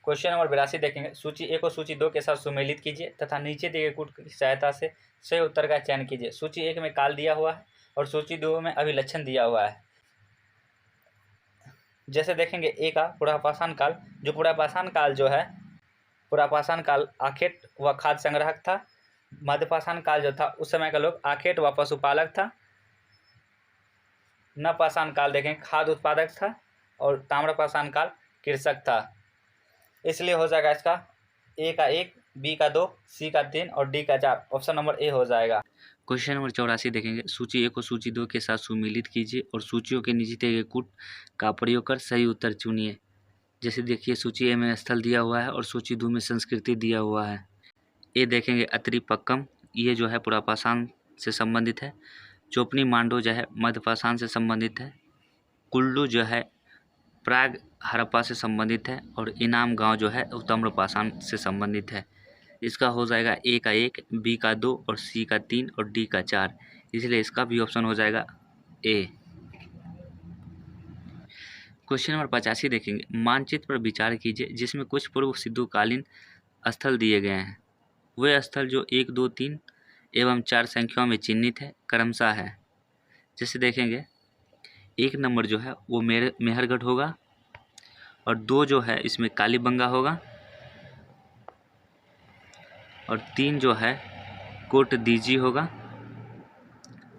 क्वेश्चन नंबर 82 देखेंगे, सूची ए को सूची 2 के साथ सुमेलित कीजिए तथा नीचे दिए गए कूट की सहायता से सही उत्तर का चयन कीजिए। सूची 1 में काल दिया हुआ है और सूची 2 में अभिलक्षण दिया हुआ है। जैसे देखेंगे ए का पुरापाषाण काल, जो पुरापाषाण काल जो है, पुरापाषाण काल आखेट व खाद्य संग्राहक था। मध्यपाषाण काल जो था उस समय का लोग आखेट व पशुपालक था। नवपाषाण काल देखें खाद्य उत्पादक था और ताम्रपाषाण काल कृषक था। इसलिए हो जाएगा इसका ए का 1, बी का 2, सी का 3 और डी का 4। ऑप्शन नंबर ए हो जाएगा। क्वेश्चन नंबर 84 देखेंगे, सूची ए को सूची 2 के साथ सुमेलित कीजिए और सूचियों के नीचे दिए गए कूट का प्रयोग कर सही उत्तर चुनिए। जैसे देखिए सूची ए में स्थल दिया हुआ है और सूची 2 में संस्कृति दिया हुआ है। ए देखेंगे अत्रिपक्कम, ये जो है पुरापाषाण से संबंधित है। चोपनी मांडो जो है मध्यपाषाण से संबंधित है। कुल्लू जो है प्राग हड़प्पा से संबंधित है और इनाम गांव जो है ताम्रपाषाण से संबंधित है। इसका हो जाएगा ए का 1, बी का 2 और सी का 3 और डी का 4। इसलिए इसका भी ऑप्शन हो जाएगा ए। क्वेश्चन नंबर 85 देखेंगे, मानचित्र पर विचार कीजिए जिसमें कुछ पूर्व सिद्धकालीन स्थल दिए गए हैं। वे स्थल जो 1, 2, 3 एवं 4 संख्याओं में चिन्हित है क्रमशः है। जैसे देखेंगे 1 नंबर जो है वो मेहरगढ़ होगा और 2 जो है इसमें कालीबंगा होगा और 3 जो है कोटदीजी होगा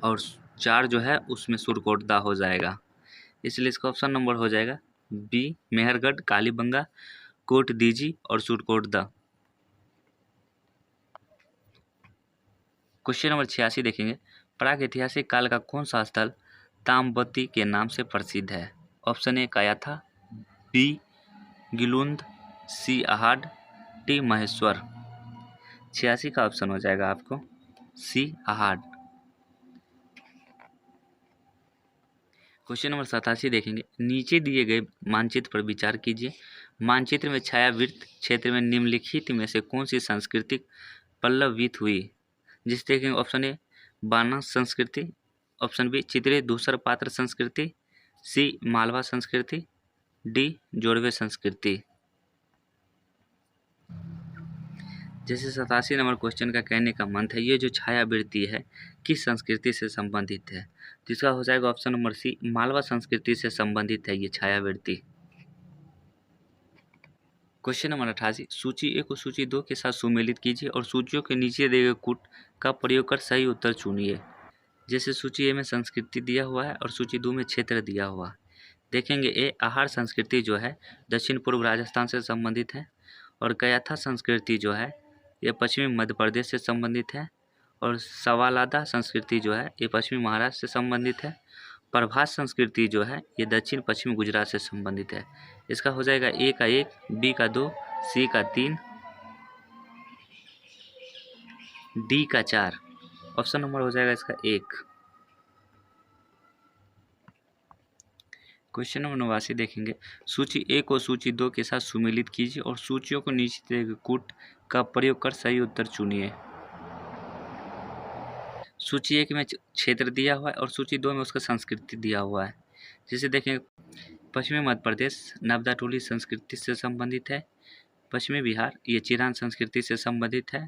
और 4 जो है उसमें सुरकोटदा हो जाएगा। इसलिए इसका ऑप्शन नंबर हो जाएगा बी, मेहरगढ़, कालीबंगा, कोटदीजी और सुरकोटदा। क्वेश्चन नंबर 86 देखेंगे, प्रागैतिहासिक काल का कौन सा स्थल ताम्बती के नाम से प्रसिद्ध है। Option A Kayatha, B Gilund, C Ahar, D Maheshwar. 86 का ऑप्शन हो जाएगा आपको सी अहाड। क्वेश्चन नंबर 87 देखेंगे, नीचे दिए गए मानचित्र पर विचार कीजिए। मानचित्र में छायावृत्त क्षेत्र में निम्नलिखित में से कौन सी सांस्कृतिक पल्लवित हुई। जिस देखेंगे ऑप्शन ए बाना संस्कृति, ऑप्शन बी चित्रे दूसर पात्र संस्कृति, सी मालवा संस्कृति, डी जोड़वे संस्कृति। जैसे 87 नंबर क्वेश्चन का कहने का मंत है, ये जो छायावृत्ति है किस संस्कृति से संबंधित है। जिसका हो जाएगा ऑप्शन नंबर सी, मालवा संस्कृति से संबंधित है ये छायावृत्ति। क्वेश्चन नंबर 88, सूची ए को सूची 2 के साथ सुमेलित कीजिए और सूचियों के नीचे दिए गए कूट का प्रयोग कर सही उत्तर चुनिए। जैसे सूची ए में संस्कृति दिया हुआ है और सूची 2 में क्षेत्र दिया हुआ है। देखेंगे ए आहार संस्कृति जो है दक्षिण पूर्व राजस्थान से संबंधित है और कयाथा संस्कृति जो है ये पश्चिमी मध्य प्रदेश से संबंधित है और सवालादा संस्कृति जो है ये पश्चिमी महाराष्ट्र से संबंधित है। प्रभास संस्कृति जो है ये दक्षिण पश्चिमी गुजरात से संबंधित है। इसका हो जाएगा ए का 1, बी का 2, सी का 3, डी का 4। ऑप्शन नंबर हो जाएगा इसका 1। क्वेश्चन नंबर 89 देखेंगे, सूची ए को सूची 2 के साथ सुमेलित कीजिए और सूचियों को नीचे दिए गए कूट का प्रयोग कर सही उत्तर चुनिए। सूची 1 में क्षेत्र दिया हुआ है और सूची 2 में उसका संस्कृति दिया हुआ है। जैसे देखें पश्चिमी मध्य प्रदेश नवदा टोली संस्कृति से संबंधित है। पश्चिमी बिहार ये चिरान संस्कृति से संबंधित है।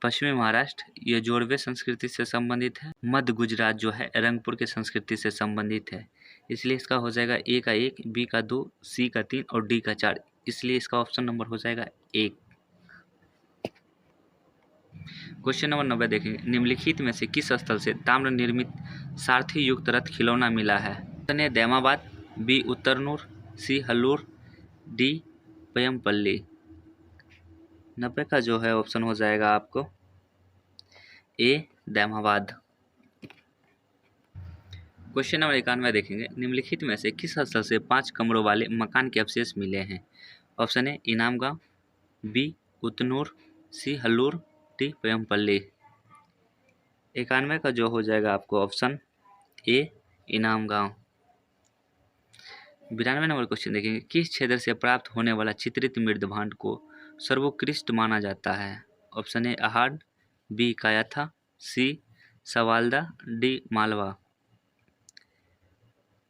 पश्चिमी महाराष्ट्र ये जोड़वे संस्कृति से संबंधित है। मध्य गुजरात जो है रंगपुर के संस्कृति से संबंधित है। इसलिए इसका हो जाएगा ए का 1, बी का 2, सी का 3 और डी का 4। इसलिए इसका ऑप्शन नंबर हो जाएगा 1। क्वेश्चन नंबर 90 देखेंगे, निम्नलिखित में से किस स्थल से ताम्र निर्मित सारथी युक्त रथ खिलौना मिला है? Option A Daimabad, B Uttarnur, C Hallur, D Paiyampalli. 90 का जो है ऑप्शन हो जाएगा आपको ए दैमाबाद। क्वेश्चन नंबर 91 देखेंगे, निम्नलिखित में से किस स्थल से 5 कमरों वाले मकान के अवशेष मिले हैं? ऑप्शन ए इनाम गांव, बी उतनूर, सी हल्लूर, डी पयमपल्ली। 91 का जो हो जाएगा आपको ऑप्शन ए इनाम गांव। 92 नंबर क्वेश्चन देखेंगे, किस क्षेत्र से प्राप्त होने वाला चित्रित मृदभांड को सर्वोत्कृष्ट माना जाता है? Option A Ahar, B Kayatha, C Savalda, D Malwa.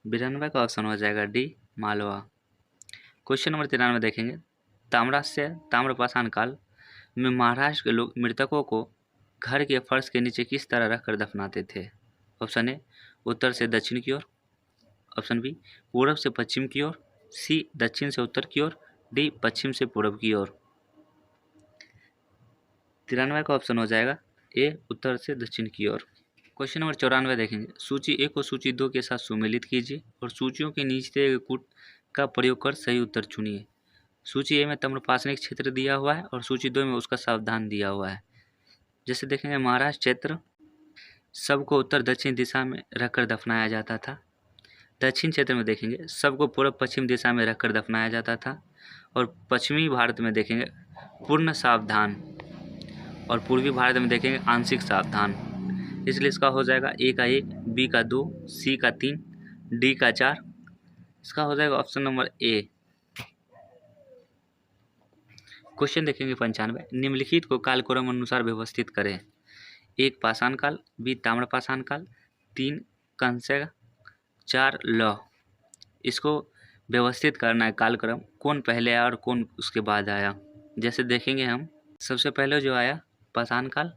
92 का ऑप्शन हो जाएगा डी मालवा। क्वेश्चन नंबर 93 देखेंगे, ताम्रपाषाण काल में महाराष्ट्र के लोग मृतकों को घर के फर्श के नीचे किस तरह रखकर दफनाते थे? ऑप्शन ए उत्तर से दक्षिण की ओर, ऑप्शन बी पूर्व से पश्चिम की ओर, सी दक्षिण से उत्तर की ओर, डी पश्चिम से पूर्व की ओर। 93 का ऑप्शन हो जाएगा ए उत्तर से दक्षिण की ओर। क्वेश्चन नंबर 94 देखेंगे, सूची 1 को सूची 2 के साथ सुमेलित कीजिए और सूचियों के नीचे दिए गए कूट का प्रयोग कर सही उत्तर चुनिए। सूची ए में ताम्रपाषाणिक क्षेत्र दिया हुआ है और सूची 2 में उसका सावधान दिया हुआ है। जैसे देखेंगे महाराष्ट्र क्षेत्र सबको उत्तर दक्षिण दिशा में रखकर दफनाया जाता था। दक्षिण क्षेत्र में देखेंगे सबको पूर्व पश्चिम दिशा में रखकर दफनाया जाता था। और पश्चिमी भारत में देखेंगे पूर्ण सावधान, और पूर्वी भारत में देखेंगे आंशिक सावधान। इसलिए इसका हो जाएगा ए का 1, बी का 2, सी का 3, डी का 4। इसका हो जाएगा ऑप्शन नंबर ए। क्वेश्चन देखेंगे 95, निम्नलिखित को कालक्रम अनुसार व्यवस्थित करें। 1 पाषाण काल, बी ताम्रपाषाण काल, 3 कंस्य, 4 लौह। इसको व्यवस्थित करना है कालक्रम, कौन पहले आया और कौन उसके बाद आया। जैसे देखेंगे हम सबसे पहले जो आया पाषाण काल,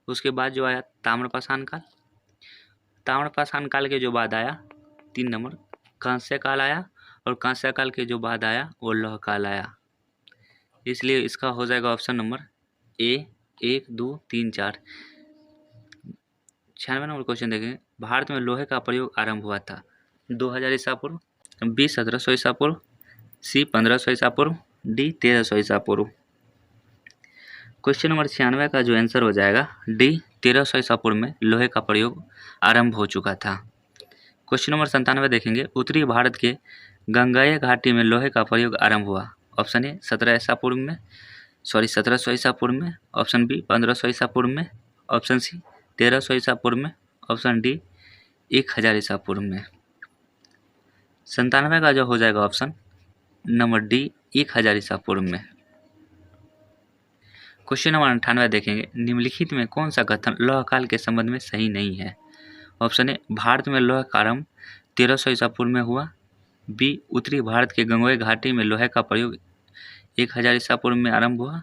उसके बाद जो आया ताम्रपाषाण काल, ताम्रपाषाण काल के जो बाद आया 3 नंबर कांस्य काल आया, और कांस्य काल के जो बाद आया वो लौह काल आया। इसलिए इसका हो जाएगा ऑप्शन नंबर ए 1, 2, 3, 4। 96 नंबर क्वेश्चन देखेंगे, भारत में लोहे का प्रयोग आरंभ हुआ था 2000 ईसा पूर्व, बी 1700 ईसा पूर्व, सी 1500 ईसा पूर्व, डी 1300 ईसा पूर्व। क्वेश्चन नंबर 96 का जो आंसर हो जाएगा डी 1300 ईसा पूर्व में लोहे का प्रयोग आरंभ हो चुका था। क्वेश्चन नंबर 97 देखेंगे, उत्तरी भारत के गंगेय घाटी में लोहे का प्रयोग आरंभ हुआ। ऑप्शन ए 1700 ईसा पूर्व में, ऑप्शन बी 1500 ईसा पूर्व में, ऑप्शन सी 1300 ईसा पूर्व में, ऑप्शन डी 1000 ईसा पूर्व में। 97 का जो हो जाएगा ऑप्शन नंबर डी 1000 ईसा पूर्व में। क्वेश्चन नंबर 98 देखेंगे, निम्नलिखित में कौन सा कथन लौह काल के संबंध में सही नहीं है? ऑप्शन ए भारत में लोहे का आरंभ 1300 ईसा पूर्व में हुआ, बी उत्तरी भारत के गंगेय घाटी में लोहे का प्रयोग 1000 ईसा पूर्व में आरंभ हुआ,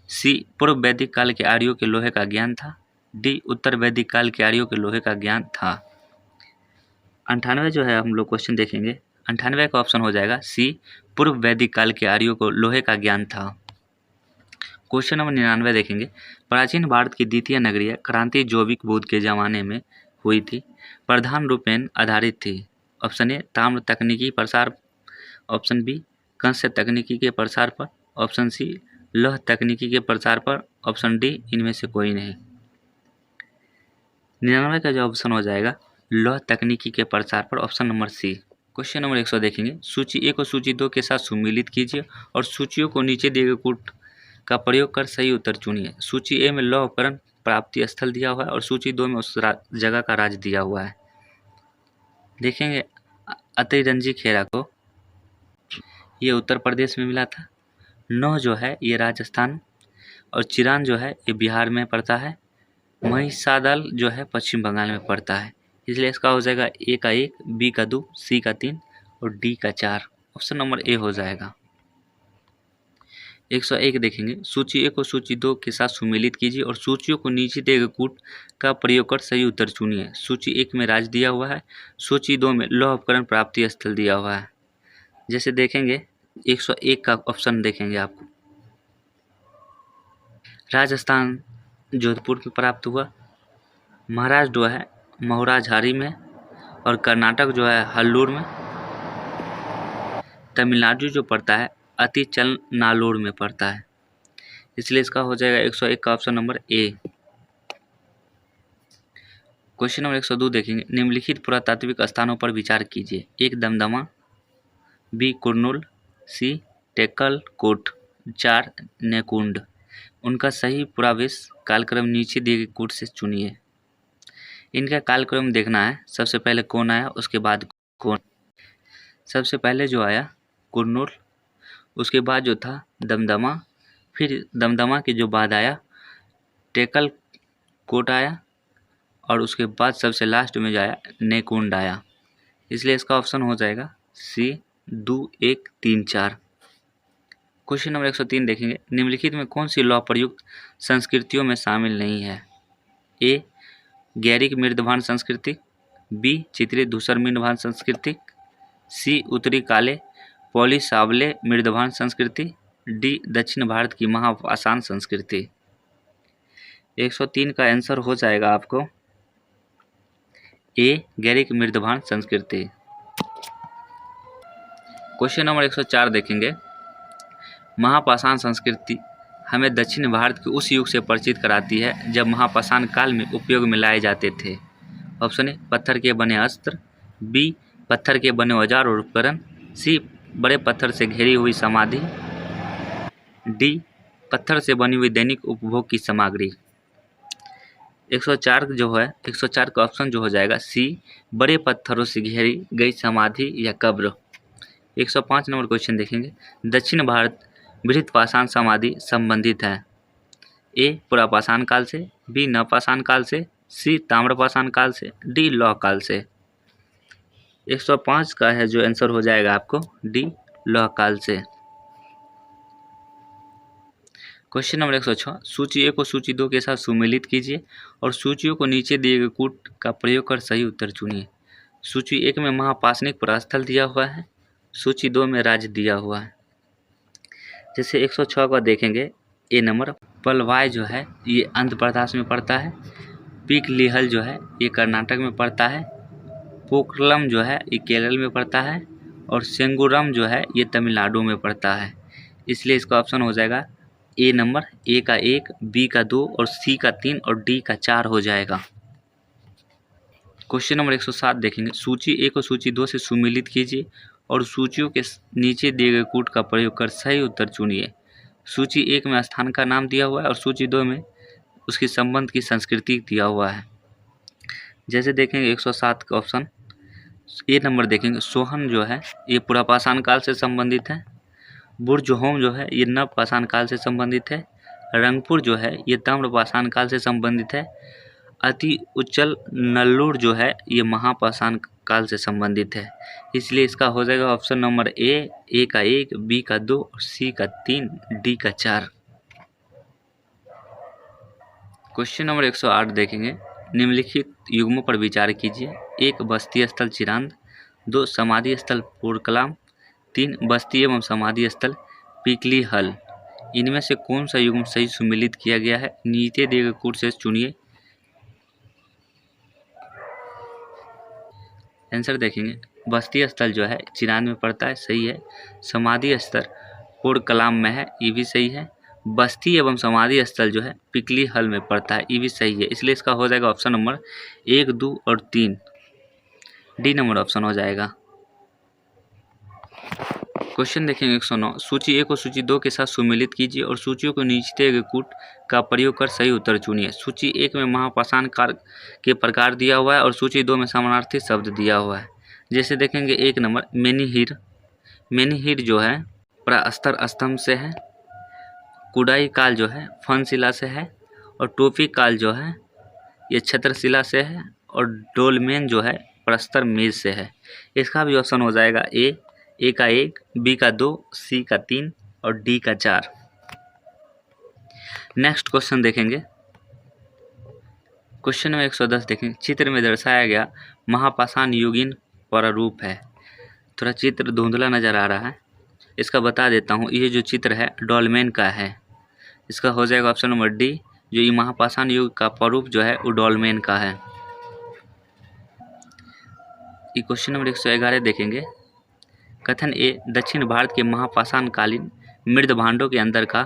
सी पूर्व वैदिक काल के आर्यों के लोहे का ज्ञान था, डी उत्तर वैदिक काल के आर्यों के लोहे का ज्ञान था। 98 जो है हम लोग क्वेश्चन देखेंगे, 98 का ऑप्शन हो जाएगा सी पूर्व वैदिक काल के आर्यों को लोहे का ज्ञान था। क्वेश्चन नंबर 99 देखेंगे, प्राचीन भारत की द्वितीय नगरीय क्रांति जैविक बुद्ध के जमाने में हुई थी, प्रधान रूपेण आधारित थी। ऑप्शन ए ताम्र तकनीकी प्रसार, ऑप्शन बी कंस्य तकनीकी के प्रसार पर, ऑप्शन सी लौह तकनीकी के प्रसार पर, ऑप्शन डी इनमें से कोई नहीं। 99 का जो ऑप्शन हो जाएगा लौह तकनीकी के प्रसार पर, option number C. Question number 100 देखेंगे, सूची 1 को सूची 2 के साथ सुमेलित कीजिए और सूचियों को नीचे दिए गए कूट का प्रयोग कर सही उत्तर चुनिए। सूची ए में लौह उपकरण प्राप्ति स्थल दिया हुआ है और सूची 2 में उस जगह का राज्य दिया हुआ है। देखेंगे अतिरंजी खेरा को, ये उत्तर प्रदेश में मिला था। नौह जो है ये राजस्थान, और चिरान जो है ये बिहार में पड़ता है। महिषादल जो है पश्चिम बंगाल में पड़ता है। इसलिए इसका हो जाएगा ए का 1, बी का 2, सी का 3 और डी का 4। ऑप्शन नंबर ए हो जाएगा। 101 देखेंगे, सूची ए को सूची 2 के साथ सुमेलित कीजिए और सूचियों को नीचे दिए गए कूट का प्रयोग कर सही उत्तर चुनिए। सूची 1 में राज्य दिया हुआ है, सूची 2 में लौह उपकरण प्राप्ति स्थल दिया हुआ है। जैसे देखेंगे 101 का ऑप्शन देखेंगे आपको। राजस्थान जोधपुर में प्राप्त हुआ, महाराष्ट्र जो है महुराझारी में, और कर्नाटक जो है हल्लूर में, तमिलनाडु जो पड़ता है अतिचल नालोर में पड़ता है, इसलिए इसका हो जाएगा 101 का ऑप्शन नंबर ए। क्वेश्चन नंबर 102 देखेंगे, निम्नलिखित पुरातात्विक स्थानों पर विचार कीजिए। 1 दमदमा, बी कुरनूल, सी टेकलकोट, 4 नेकुंड। उनका सही पुरावेश कालक्रम नीचे दिए गए कूट से चुनिए। इनका कालक्रम देखना है, सबसे पहले कौन आया उसके बाद कौन। सबसे पहले जो आया कुरनूल, उसके बाद जो था दमदमा, फिर दमदमा के जो बाद आया टेकलकोट आया, और उसके बाद सबसे लास्ट में जो आया नेकुंड आया, इसलिए इसका ऑप्शन हो जाएगा सी 2 1 3 4। क्वेश्चन नंबर 103 देखेंगे, निम्नलिखित में कौन सी लौह प्रयुक्त संस्कृतियों में शामिल नहीं है। ए गैरिक मृदभान संस्कृति, बी चित्रित धूसर मृदभान संस्कृति, सी उत्तरी काले पॉलीसावले मृदभान संस्कृति, डी दक्षिण भारत की महापाषाण संस्कृति। 103 का आंसर हो जाएगा आपको ए गैरिक मृदभान संस्कृति। क्वेश्चन नंबर 104 देखेंगे, महापाषाण संस्कृति हमें दक्षिण भारत के उस युग से परिचित कराती है जब महापाषाण काल में उपयोग में लाए जाते थे। ऑप्शन ए पत्थर के बने अस्त्र, बी पत्थर के बने औजार और उपकरण, सी बड़े पत्थर से घेरी हुई समाधि, डी पत्थर से बनी हुई दैनिक उपभोग की सामग्री। 104 जो है 104 का ऑप्शन जो हो जाएगा सी बड़े पत्थरों से घेरी गई समाधि या कब्र। 105 नंबर क्वेश्चन देखेंगे, दक्षिण भारत बृहत पाषाण समाधि संबंधित है। ए पुरापाषाण काल से, बी नवपाषाण काल से, सी ताम्रपाषाण काल से, डी लौह काल से। 105 का है जो आंसर हो जाएगा आपको डी लौह काल से। क्वेश्चन नंबर 106, सूची ए को सूची 2 के साथ सुमेलित कीजिए और सूचियों को नीचे दिए गए कूट का प्रयोग कर सही उत्तर चुनिए। सूची 1 में महापाषाणिक पुरास्थल दिया हुआ है, सूची 2 में राज्य दिया हुआ है। जैसे 106 का देखेंगे, ए नंबर पलवाय जो है ये आंध्र प्रदेश में पड़ता है, पीकलिहल जो है ये कर्नाटक में पड़ता है, पोकलम जो है ये केरल में पड़ता है, और सेंगुरम जो है ये तमिलनाडु में पड़ता है, इसलिए इसका ऑप्शन हो जाएगा ए नंबर, ए का 1, बी का 2 और सी का 3 और डी का 4 हो जाएगा। क्वेश्चन नंबर 107 देखेंगे, सूची ए को सूची 2 से सुमेलित कीजिए और सूचियों के नीचे दिए गए कूट का प्रयोग कर सही उत्तर चुनिए। सूची 1 में स्थान का नाम दिया हुआ है और सूची 2 में उसकी संबंध की संस्कृति दिया हुआ है। जैसे देखेंगे 107 का ऑप्शन ए नंबर देखेंगे, सोहन जो है ये पुरापाषाण काल से संबंधित है, बुर्जहोम जो है ये नवपाषाण काल से संबंधित है, रंगपुर जो है ये ताम्रपाषाण काल से संबंधित है, अति उच्चल नल्लूर जो है ये महापाषाण काल से संबंधित है, इसलिए इसका हो जाएगा ऑप्शन नंबर ए का 1, बी का 2 और सी का 3, डी का 4। क्वेश्चन नंबर 108 देखेंगे, निम्नलिखित युग्मों पर विचार कीजिए। 1 बस्ती स्थल चिरांद, 2 समाधि स्थल पोरकलाम, 3 बस्ती एवं समाधि स्थल पीकलीहल। इनमें से कौन सा युग्म सही सुमेलित किया गया है, नीचे दिए गए कूट से चुनिए। आंसर देखेंगे, बस्ती स्थल जो है चिरांद में पड़ता है, सही है। समाधि स्थल पोरकलाम में है, ये भी सही है। बस्ती एवं समाधि स्थल जो है पिकलीहल में पड़ता है, ये भी सही है, इसलिए इसका हो जाएगा ऑप्शन नंबर 1, 2 और 3, डी नंबर ऑप्शन हो जाएगा। क्वेश्चन देखेंगे 109, सूची ए को सूची 2 के साथ सुमेलित कीजिए और सूचियों को नीचे दिए गए कूट का प्रयोग कर सही उत्तर चुनिए। सूची 1 में महापाषाण काल के प्रकार दिया हुआ है और सूची 2 में समानार्थी शब्द दिया हुआ है। जैसे देखेंगे 1 नंबर मेनिहिर, मेनिहिर जो है प्रस्तर स्तंभ से है, कुडाई काल जो है फन शिला से है, और टोपी काल जो है ये छत्रशिला से है, और डोलमेन जो है प्रस्तर मेज से है। इसका भी ऑप्शन हो जाएगा ए का 1, बी का 2, सी का 3 और डी का 4। नेक्स्ट क्वेश्चन देखेंगे, क्वेश्चन नंबर 110 देखेंगे, चित्र में दर्शाया गया महापाषाण युगीन प्रारूप है। थोड़ा चित्र धुंधला नजर आ रहा है, इसका बता देता हूँ, ये जो चित्र है डॉलमेन का है। इसका हो जाएगा ऑप्शन नंबर डी, जो ये महापाषाण युग का प्रारूप जो है वो डॉलमेन का है। ये क्वेश्चन नंबर 111 देखेंगे। कथन ए, दक्षिण भारत के महापाषाण कालीन मृद भांडों के अंदर का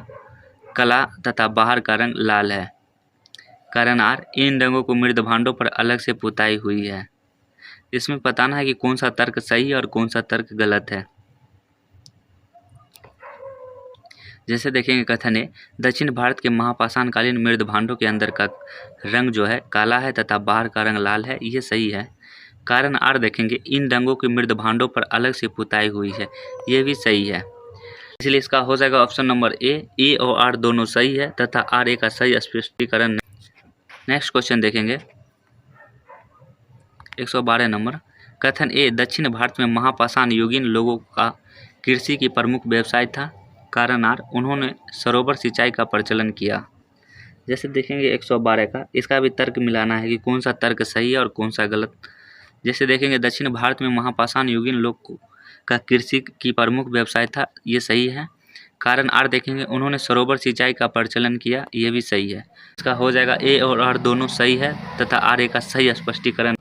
काला तथा बाहर का रंग लाल है। कारण आर, इन रंगों को मृद भांडों पर अलग से पुताई हुई है। इसमें बताना है कि कौन सा तर्क सही है और कौन सा तर्क गलत है। जैसे देखेंगे, कथन है दक्षिण भारत के महापाषाण कालीन मृद भांडों के अंदर का रंग जो है काला है तथा बाहर का रंग लाल है, ये सही है। कारण आर देखेंगे, इन रंगों के मृद भांडों पर अलग से पुताई हुई है, ये भी सही है। इसलिए इसका हो जाएगा ऑप्शन नंबर ए और आर दोनों सही है तथा आर ए का सही स्पष्टीकरण नहीं। नेक्स्ट क्वेश्चन देखेंगे 112 नंबर। कथन ए, दक्षिण भारत में महापाषाण युगीन लोगों का कृषि की प्रमुख व्यवसाय था। कारण आर, उन्होंने सरोवर सिंचाई का प्रचलन किया। जैसे देखेंगे 112 का, इसका भी तर्क मिलाना है कि कौन सा तर्क सही है और कौन सा गलत। जैसे देखेंगे, दक्षिण भारत में महापाषाण युगीन लोग का कृषि की प्रमुख व्यवसाय था, ये सही है। कारण आर देखेंगे, उन्होंने सरोवर सिंचाई का प्रचलन किया, ये भी सही है। इसका हो जाएगा ए और आर दोनों सही है तथा आर ए का सही स्पष्टीकरण।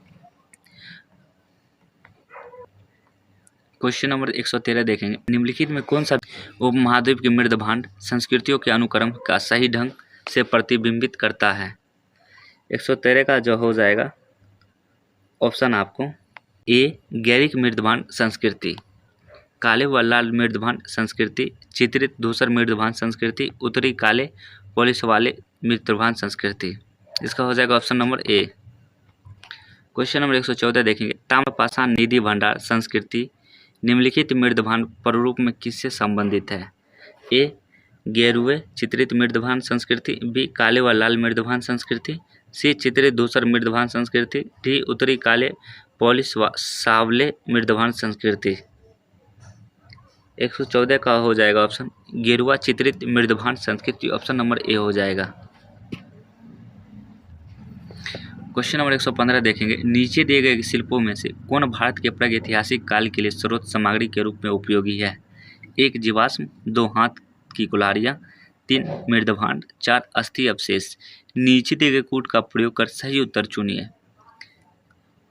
क्वेश्चन नंबर 113 देखेंगे। निम्नलिखित में कौन सा उपमहाद्वीप की मृद भांड संस्कृतियों के अनुक्रम का सही ढंग से प्रतिबिंबित करता है। 113 का जो हो जाएगा ऑप्शन आपको ए, गैरिक मृदभांड संस्कृति, काले व लाल मृदभांड संस्कृति, चित्रित धूसर मृदभांड संस्कृति, उत्तरी काले पॉलिश वाले मृदभांड संस्कृति। इसका हो जाएगा ऑप्शन नंबर ए। क्वेश्चन नंबर 114 देखेंगे। ताम्रपाषाण निधि भंडार संस्कृति निम्नलिखित मृदभांड प्रारूप में किससे संबंधित है। ए, गेरुए चित्रित मृदभांड संस्कृति, बी, काले व लाल मृदभांड संस्कृति, सी, चित्रित धूसर मृदभांड संस्कृति, डी, उत्तरी काले पॉलिश व सावले मृदभांड संस्कृति। 114 का हो जाएगा ऑप्शन गेरुआ चित्रित मृदभांड संस्कृति, ऑप्शन नंबर ए हो जाएगा। क्वेश्चन नंबर 115 देखेंगे। नीचे दिए गए शिल्पों में से कौन भारत के प्रागैतिहासिक काल के लिए स्रोत सामग्री के रूप में उपयोगी है। 1, जीवाश्म, 2, हाथ की कुल्हाड़ियाँ, 3, मृदभांड, 4, अस्थि अवशेष। नीचे दिए गए कूट का प्रयोग कर सही उत्तर चुनिए।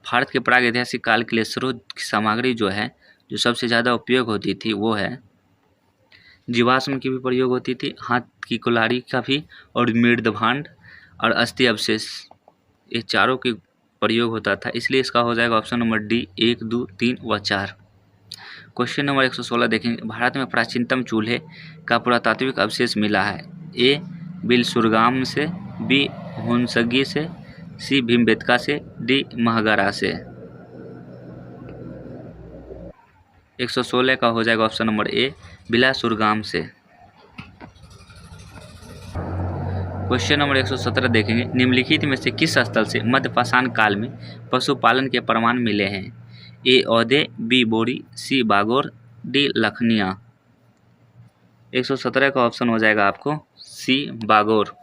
भारत के प्रागैतिहासिक काल के लिए स्रोत की सामग्री जो है, जो सबसे ज़्यादा उपयोग होती थी वो है जीवाश्म की भी प्रयोग होती थी, हाथ की कुल्हाड़ी का भी, और मृदभांड और अस्थि अवशेष, ये चारों के प्रयोग होता था। इसलिए इसका हो जाएगा ऑप्शन नंबर डी 1, 2, 3 व 4। क्वेश्चन नंबर 116 देखेंगे। भारत में प्राचीनतम चूल्हे का पुरातात्विक अवशेष मिला है। ए, बिलसुरगाम से, बी, हुनसगी से, सी, भीमबेटका से, डी, महगारा से। 116 का हो जाएगा ऑप्शन नंबर ए, बिलासुरगाम से। क्वेश्चन नंबर 117 देखेंगे। निम्नलिखित में से किस स्थल से मध्यपाषाण काल में पशुपालन के प्रमाण मिले हैं। ए, औदे, बी, बोरी, सी, बागोर, डी, लखनिया। 117 का ऑप्शन हो जाएगा आपको सी, बागोर।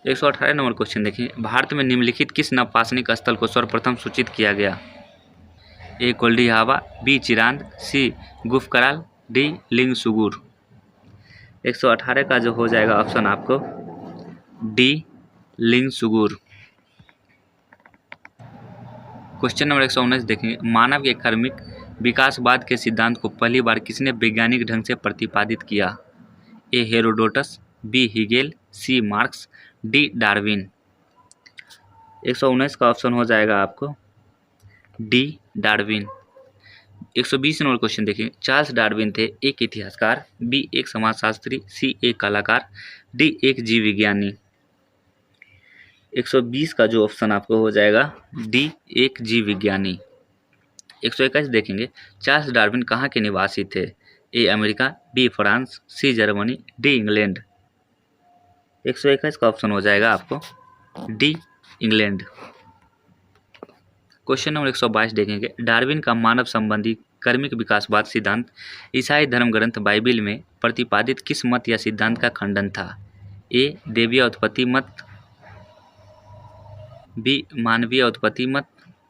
118 नंबर क्वेश्चन देखिए। भारत में निम्नलिखित किस नवपाषाणिक स्थल को सर्वप्रथम सूचित किया गया। ए, कोल्डिहावा, बी, चिरांद, सी, गुफकराल, डी, लिंगसुगुर। 118 का जो हो जाएगा ऑप्शन आपको डी, लिंगसुगुर। क्वेश्चन नंबर 119 देखेंगे। मानव के क्रमिक विकासवाद के सिद्धांत को पहली बार किसने वैज्ञानिक ढंग से प्रतिपादित किया। ए, हेरोडोटस, बी, हिगेल, सी, मार्क्स, डी, डार्विन। 119 का ऑप्शन हो जाएगा आपको डी, डार्विन। 120 नंबर क्वेश्चन देखिए। चार्ल्स डार्विन थे एक इतिहासकार, बी, एक समाजशास्त्री, सी, एक कलाकार, डी, एक जीव विज्ञानी। 120 का जो ऑप्शन आपको हो जाएगा डी, एक जीव विज्ञानी। 121 देखेंगे। चार्ल्स डार्विन कहाँ के निवासी थे। ए, अमेरिका, बी, फ्रांस, सी, जर्मनी, डी, इंग्लैंड। 121 का ऑप्शन हो जाएगा आपको डी, इंग्लैंड। क्वेश्चन नंबर 122 देखेंगे। डार्विन का मानव संबंधी क्रमिक विकासवाद सिद्धांत ईसाई धर्म ग्रंथ बाइबिल में प्रतिपादित किस मत या सिद्धांत का खंडन था। ए, देवीय उत्पत्ति मत, बी, मानवीय उत्पत्ति मत,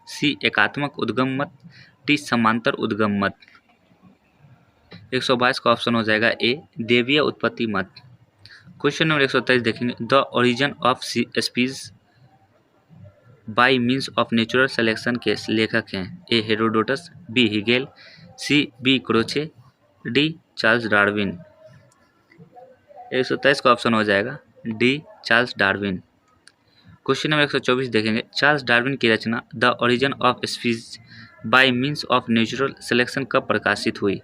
सी, एकात्मक उद्गम मत, डी, समांतर उद्गम मत। 122 का ऑप्शन हो जाएगा ए देवीय उत्पत्ति मत। क्वेश्चन नंबर 123 देखेंगे, the origin of species by means of natural selection के लेखक हैं। A Herodotus, B Hegel, C B Croce, D Charles Darwin. 123 का ऑप्शन हो जाएगा D Charles Darwin. Question number 124 देखेंगे, चार्ल्स डार्विन की रचना the origin of species by means of natural selection कब प्रकाशित हुई।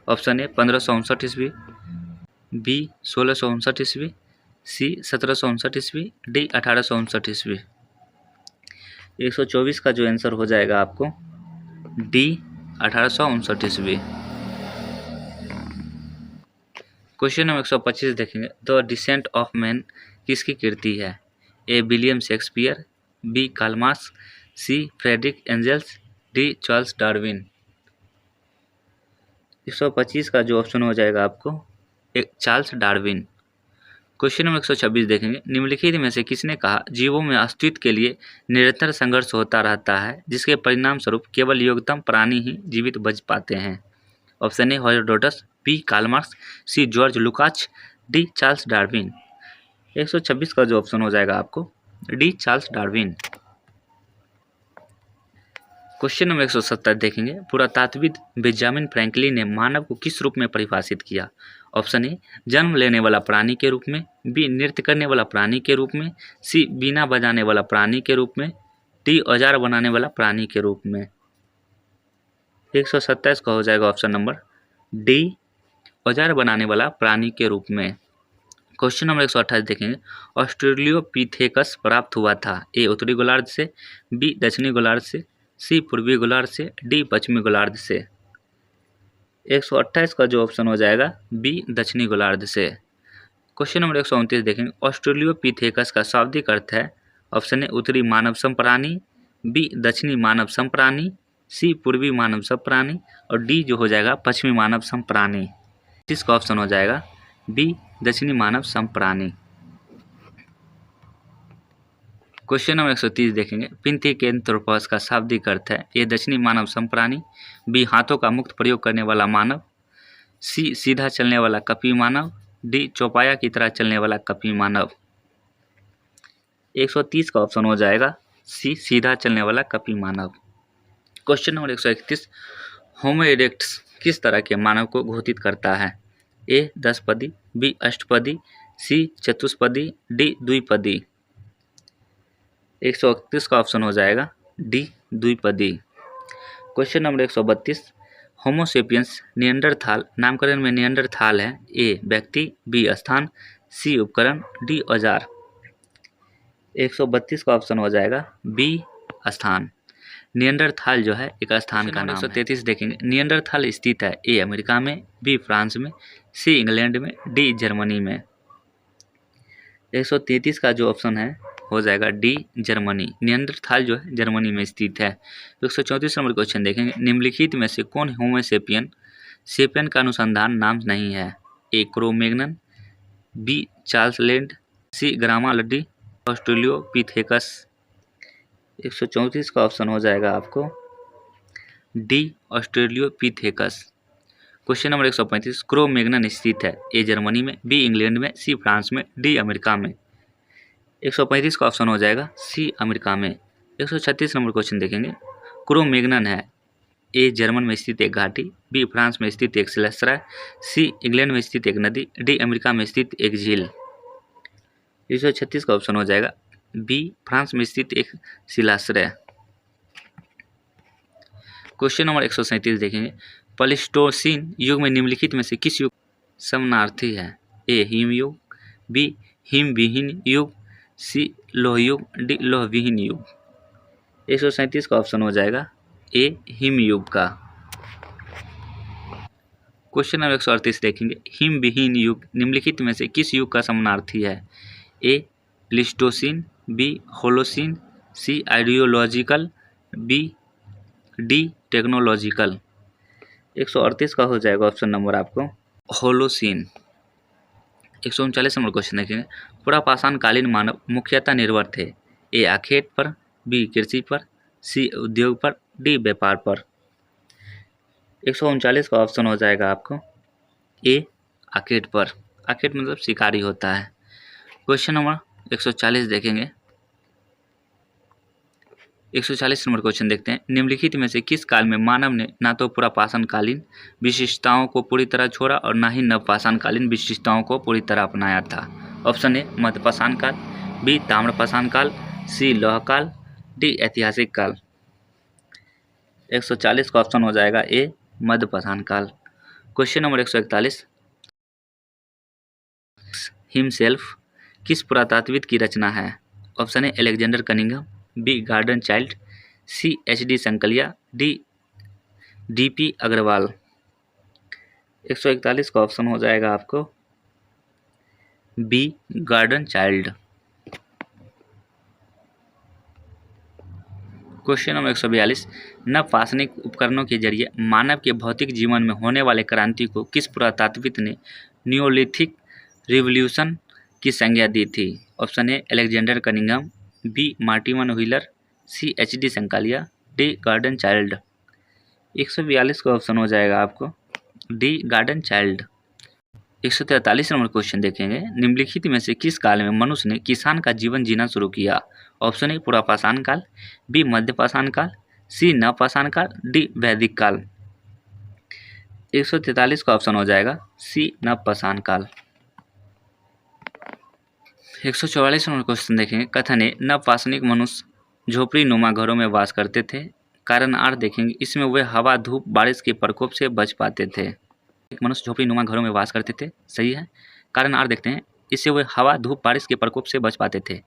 ऑप्शन ए 1559 ईस्वी, बी 1659 ईस्वी, सी 1759 ईस्वी, डी 1859 ईस्वी। 124 का जो आंसर हो जाएगा आपको डी 1859 ईस्वी। क्वेश्चन नंबर 125 देखेंगे, द डिसेंट ऑफ मैन किसकी कृति है। A William Shakespeare, B Karl Marx, C Friedrich Engels, D Charles Darwin. 125 का जो ऑप्शन हो जाएगा आपको एक चार्ल्स डार्विन। क्वेश्चन नंबर 126 देखेंगे, निम्नलिखित में से किसने कहा जीवों में अस्तित्व के लिए निरंतर संघर्ष होता रहता है जिसके परिणाम स्वरूप केवल योग्यतम प्राणी ही जीवित बच पाते हैं। Option A Herodotus, B Karl Marx, C George Lukacs, D Charles Darwin. 126 का जो ऑप्शन हो जाएगा आपको D Charles Darwin. Question number 170 देखेंगे, पुरातात्विद बेंजामिन फ्रैंकलिन ने मानव को किस रूप में परिभाषित किया। ऑप्शन ए जन्म लेने वाला प्राणी के रूप में, बी नृत्य करने वाला प्राणी के रूप में, सी बीना बजाने वाला प्राणी के रूप में, डी औजार बनाने वाला प्राणी के रूप में। 127 का हो जाएगा ऑप्शन नंबर डी औजार बनाने वाला प्राणी के रूप में। क्वेश्चन नंबर 128 देखेंगे, ऑस्ट्रेलियोपिथेकस प्राप्त हुआ था। ए उत्तरी गोलार्ध से, बी दक्षिणी गोलार्ध से, सी पूर्वी गोलार्ध से, डी पश्चिमी गोलार्ध से। 128 का जो ऑप्शन हो जाएगा बी दक्षिणी गोलार्ध से। क्वेश्चन नंबर 129 देखेंगे, ऑस्ट्रेलियोपिथेकस का शाब्दिक अर्थ है। ऑप्शन ए उत्तरी मानव समप्राणी, बी दक्षिणी मानव समप्राणी, सी पूर्वी मानव समप्राणी और डी जो हो जाएगा पश्चिमी मानव समप्राणी। इसका ऑप्शन हो जाएगा बी दक्षिणी मानव समप्राणी। क्वेश्चन नंबर 130 देखेंगे, पिंथिकेंथ्रोपस का शाब्दिक अर्थ है। ए दक्षिणी मानव समप्राणी, बी हाथों का मुक्त प्रयोग करने वाला मानव, सी सीधा चलने वाला कपी मानव, डी चौपाया की तरह चलने वाला कपी मानव। 130 का ऑप्शन हो जाएगा सी सीधा चलने वाला कपी मानव। क्वेश्चन नंबर 131, होमो इरेक्टस किस तरह के मानव को घोषित करता है। ए 10पदी, बी अष्टपदी, सी चतुष्पदी, डी द्विपदी। 131 का ऑप्शन हो जाएगा डी द्विपदी। क्वेश्चन नंबर 132, होमोसेपियंस निएंडरथाल नामकरण में निएंडरथाल है। ए व्यक्ति, बी स्थान, सी उपकरण, डी औजार। 132 का ऑप्शन हो जाएगा बी स्थान। निएंडरथाल जो है एक स्थान का नाम है। 133 देखेंगे, निएंडरथाल स्थित है। ए अमेरिका में, बी फ्रांस में, सी इंग्लैंड में, डी जर्मनी में। 133 का जो ऑप्शन है हो जाएगा डी जर्मनी। निएंडरथाल जो है जर्मनी में स्थित है। 134 नंबर क्वेश्चन देखेंगे, निम्नलिखित में से कौन होमोसेपियन सेपियन का अनुसंधान नाम नहीं है। ए क्रो-मैग्नन, बी चार्ल्स लैंड, सी ग्रामा-लड्डी, ऑस्ट्रेलियोपिथेकस। 134 का ऑप्शन हो जाएगा आपको डी ऑस्ट्रेलियोपिथेकस। क्वेश्चन नंबर 135, क्रो-मैग्नन स्थित है। ए जर्मनी में, बी इंग्लैंड में, सी फ्रांस में, डी अमेरिका में। 135 का ऑप्शन हो जाएगा सी अमेरिका में। 136 नंबर क्वेश्चन देखेंगे, क्रो-मैग्नन है। ए जर्मन में स्थित एक घाटी, बी फ्रांस में स्थित एक शिलाश्रय, सी इंग्लैंड में स्थित एक नदी, डी अमेरिका में स्थित एक झील। 136 का ऑप्शन हो जाएगा बी फ्रांस में स्थित एक शिलाश्रय। क्वेश्चन नंबर 137 देखेंगे, प्लेस्टोसीन युग में निम्नलिखित में से किस युग समानार्थी है। ए हिम युग, बी हिमविहीन युग, सी लोह युग, डी लोहविहीन युग। 137 का ऑप्शन हो जाएगा ए हिम युग का। क्वेश्चन नंबर 138 देखेंगे, हिमविहीन युग निम्नलिखित में से किस युग का समानार्थी है। ए प्लेस्टोसीन, बी होलोसीन, सी आइडियोलॉजिकल, बी डी टेक्नोलॉजिकल। 138 का हो जाएगा ऑप्शन नंबर आपको होलोसीन। 139 नंबर क्वेश्चन देखेंगे, पुरापाषाण कालीन मानव मुख्यतः निर्भर थे। ए आखेट पर, बी कृषि पर, सी उद्योग पर, डी व्यापार पर। 139 का ऑप्शन हो जाएगा आपको ए आकेट पर। आकेट मतलब शिकारी होता है। क्वेश्चन नंबर 140 देखेंगे। 140 नंबर क्वेश्चन देखते हैं। निम्नलिखित में से किस काल में मानव ने ना तो पुरापाषाणकालीन विशिष्टताओं को पूरी तरह छोड़ा और ना ही नवपाषाणकालीन विशिष्टताओं को पूरी तरह अपनाया था? ऑप्शन ए मध्यपाषाण काल, बी ताम्रपाषाण काल, सी लौह काल, डी ऐतिहासिक काल। 140 का ऑप्शन हो जाएगा ए मध्यपाषाण काल। क्वेश्चन नंबर 141, हिमसेल्फ किस पुरातात्विद की रचना है? Option A Alexander Cunningham, B Gordon Childe, C H D. Sankalia, D D P. Agrawal. 141 का ऑप्शन हो जाएगा आपको B Gordon Childe. Question number 142, नवपाषाणिक उपकरणों के जरिए मानव के भौतिक जीवन में होने वाले क्रांति को किस पुरातात्विद ने नियोलिथिक रिवॉल्यूशन की संज्ञा दी थी? Option A Alexander Cunningham, B Martin Wheeler, C H D. Sankalia, D Gordon Childe. 142 का ऑप्शन हो जाएगा आपको डी गार्डन चाइल्ड। 143 नंबर क्वेश्चन देखेंगे। निम्नलिखित में से किस काल में मनुष्य ने किसान का जीवन जीना शुरू किया? ऑप्शन ए पुरापाषाण काल, बी मध्यपाषाण काल, सी नवपाषाण काल, डी वैदिक काल। 143 का ऑप्शन हो जाएगा सी नवपाषाण काल। 144 नंबर क्वेश्चन देखेंगे। कथन है नवपाषाणिक मनुष्य झोपड़ी नुमा घरों में वास करते थे। कारण आर देखेंगे, इसमें वे हवा धूप बारिश के प्रकोप से बच पाते थे। मनुष्य झोपड़ी नुमा घरों में वास करते थे, सही है। कारण आर देखते हैं, इससे वे हवा धूप बारिश के प्रकोप से बच पाते थे,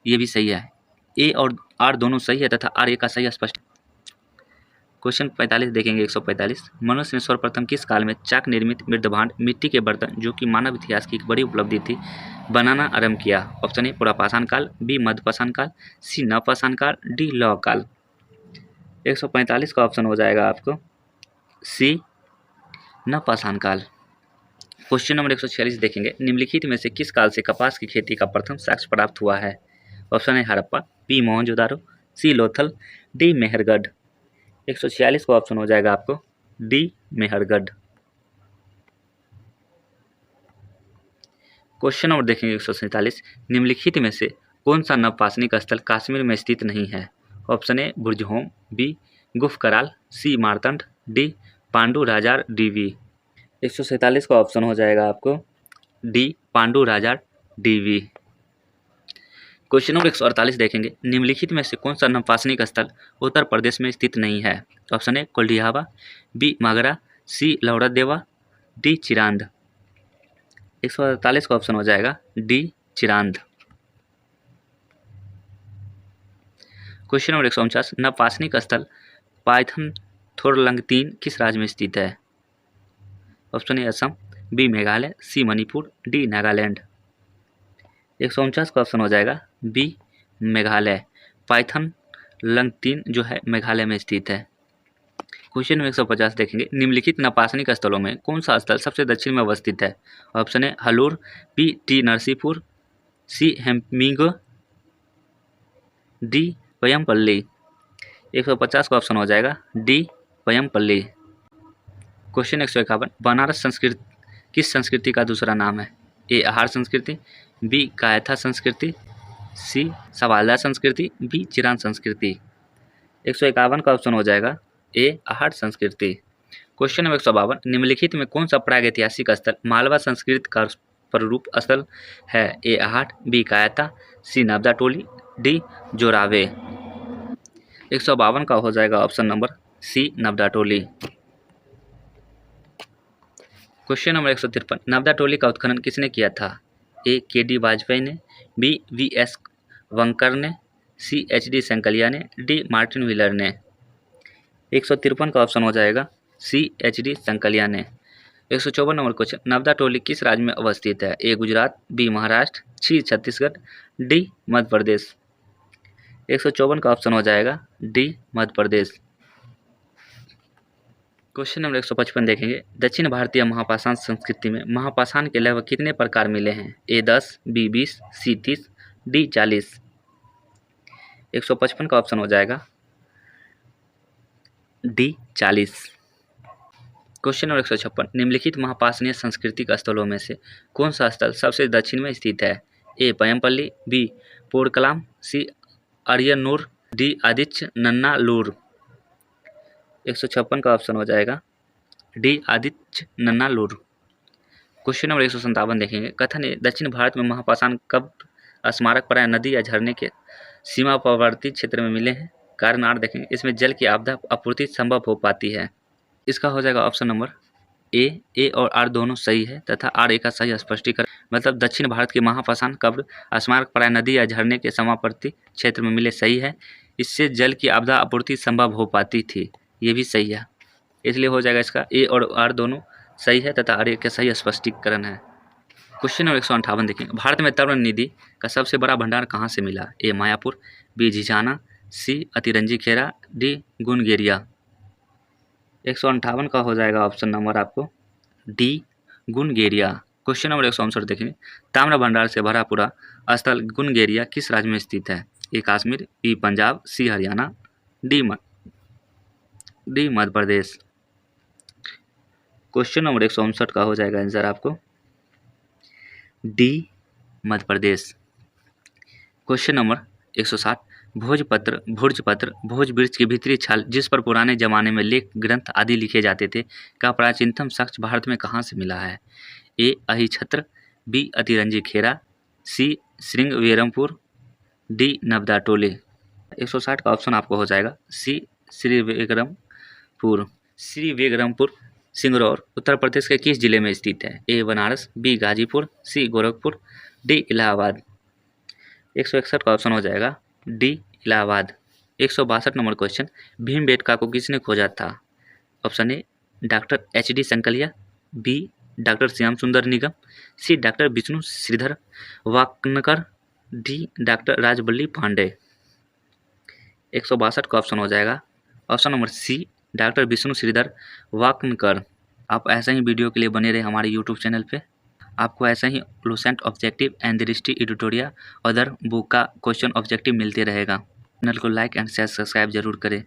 ये भी सही है। ए और आर दोनों सही है तथा आर ए का सही स्पष्ट। क्वेश्चन 45 देखेंगे। 145, मनुष्य ने सर्वप्रथम किस काल में चाक निर्मित मृदभांड मिट्टी के बर्तन, जो कि मानव इतिहास की एक बड़ी उपलब्धि थी, बनाना आरंभ किया? ऑप्शन ए पुरापाषाण काल, बी मध्यपाषाण काल, सी नवपाषाण काल, डी लौह काल। 145 का ऑप्शन हो जाएगा आपको सी नवपाषाण काल। क्वेश्चन नंबर 146 देखेंगे। निम्नलिखित में से किस काल से कपास की खेती का प्रथम साक्ष्य प्राप्त हुआ है? Option A Harappa, B Mohenjodaro, C Lothal, D Mehrgarh. 146 का ऑप्शन हो जाएगा आपको डी मेहरगढ़। क्वेश्चन नंबर देखेंगे 147, निम्नलिखित में से कौन सा नवपाषाणिक स्थल कश्मीर में स्थित नहीं है? ऑप्शन ए बुर्जहोम, बी गुफ कराल, सी मारतंड, डी पांडु राजार डीवी। 147 का ऑप्शन हो जाएगा आपको डी पांडु राजार डीवी। क्वेश्चन नंबर 148 देखेंगे। निम्नलिखित में से कौन सा नवपाषाणिक स्थल उत्तर प्रदेश में स्थित नहीं है? Option A Koldihwa, B Magra, C Lahuradewa, D Chirand. 148 का ऑप्शन हो जाएगा डी चिरांद। क्वेश्चन नंबर 149, नवपाषाणिक स्थल पाइथन थोरलंगतीन किस राज्य में स्थित है? Option A Assam, B Meghalaya, C Manipur, D Nagaland. 149 का ऑप्शन हो जाएगा बी मेघालय। पाइथन लंगतीन जो है मेघालय में स्थित है। क्वेश्चन नंबर 150 देखेंगे। निम्नलिखित नवपाषाणिक स्थलों में कौन सा स्थल सबसे दक्षिण में अवस्थित है? Option A Hallur, B T Narsipur, C Hempingo, D Paiyampalli. 150 का ऑप्शन हो जाएगा डी पयमपल्ली। क्वेश्चन 151, बनारस संस्कृति किस संस्कृति का दूसरा नाम है? ए आहार संस्कृति, बी कायथा संस्कृति, सी सवालदार संस्कृति, बी चिरान संस्कृति। 151 का ऑप्शन हो जाएगा ए आहार संस्कृति। क्वेश्चन नंबर 152, निम्नलिखित में कौन सा प्रागैतिहासिक स्थल मालवा संस्कृति का प्रारूप स्थल है? ए आहार, बी कायता, सी नवदा टोली, डी जोरावे। 152 का हो जाएगा ऑप्शन नंबर सी नवदा टोली। क्वेश्चन नंबर 153, नवदा टोली का उत्खनन किसने किया था? ए के डी वाजपेयी ने, बी वी एस वंकर ने, सी एच डी संकलिया ने, डी मार्टिन व्हीलर ने। 153 का ऑप्शन हो जाएगा सी एच डी संकलिया ने। 154 नंबर क्वेश्चन, नवदा टोली किस राज्य में अवस्थित है? ए गुजरात, बी महाराष्ट्र, सी छत्तीसगढ़, डी मध्य प्रदेश। 154 का ऑप्शन हो जाएगा डी मध्य प्रदेश। क्वेश्चन नंबर 155 देखेंगे। दक्षिण भारतीय महापाषाण संस्कृति में महापाषाण के लगभग कितने प्रकार मिले हैं? ए 10, बी 20, सी 30, डी 40। 155 का ऑप्शन हो जाएगा डी 40। क्वेश्चन नंबर 156, निम्नलिखित महापाषाणीय सांस्कृतिक स्थलों में से कौन सा स्थल सबसे दक्षिण में स्थित है? ए पयमपल्ली, बी पोड़कलाम, सी अरियन्नूर, डी आदिच्य नन्नालूर। 156 का ऑप्शन हो जाएगा डी आदिच्य नन्नालूर। क्वेश्चन नंबर 157 देखेंगे, कथन है दक्षिण भारत में महापाषाण कब्र स्मारक प्राय नदी या झरने के सीमावर्ती क्षेत्र में मिले हैं। कारण आर देखेंगे, इसमें जल की आपदा आपूर्ति संभव हो पाती है। इसका हो जाएगा ऑप्शन नंबर ए और आर दोनों सही है तथा आर ए का सही स्पष्टीकरण, मतलब दक्षिण भारत के महापाषाण कब्र स्मारक प्राय नदी या झरने के समावर्ती क्षेत्र में मिले सही है। इससे जल की आपदा आपूर्ति संभव हो पाती थी, ये भी सही है, इसलिए हो जाएगा इसका ए और आर दोनों सही है तथा आर ए का सही स्पष्टीकरण है। क्वेश्चन नंबर 158 देखेंगे, भारत में तरण निधि का सबसे बड़ा भंडार कहाँ से मिला? ए मायापुर, बी झिझाना, सी अतिरंजी खेरा, डी गुनगेरिया। 158 का हो जाएगा ऑप्शन नंबर आपको डी गुनगेरिया। क्वेश्चन नंबर 159 देखेंगे, ताम्र भंडार से भरा पूरा स्थल गुनगेरिया किस राज्य में स्थित है? ए कश्मीर, बी पंजाब, सी हरियाणा, डी मध्य प्रदेश। क्वेश्चन नंबर 159 का हो जाएगा आंसर आपको डी मध्य प्रदेश। क्वेश्चन नंबर 160, भोजपत्र भोज वृक्ष की भीतरी छाल जिस पर पुराने जमाने में लेख ग्रंथ आदि लिखे जाते थे का प्राचीनतम साक्ष्य भारत में कहाँ से मिला है? ए अहिछत्र, बी अतिरंजी खेरा, सी श्रृंगवेरमपुर, डी नबदा टोले। 160 का ऑप्शन आपको हो जाएगा सी श्रीवेगरमपुर। श्रीवेगरमपुर सिंगरौर उत्तर प्रदेश के किस जिले में स्थित है? A Banaras, B Ghazipur, C Gorakhpur, D Allahabad. 161 का ऑप्शन हो जाएगा D Allahabad. 162 number question, Bhimbetka को किसने खोजा था? Option A doctor HD Sankalia, B doctor Shyam Sundar Nigam, C doctor Vishnu Shridhar Wakankar, D doctor Rajbali Pandey. 162 का ऑप्शन हो जाएगा option number C doctor Vishnu Shridhar Wakankar. आप ऐसे ही वीडियो के लिए बने रहे हमारे यूट्यूब चैनल पे। आपको ऐसा ही लूसेंट ऑब्जेक्टिव एंड दृष्टि एडिटोरियल अदर बुक का क्वेश्चन ऑब्जेक्टिव मिलते रहेगा। चैनल को लाइक एंड शेयर सब्सक्राइब जरूर करें।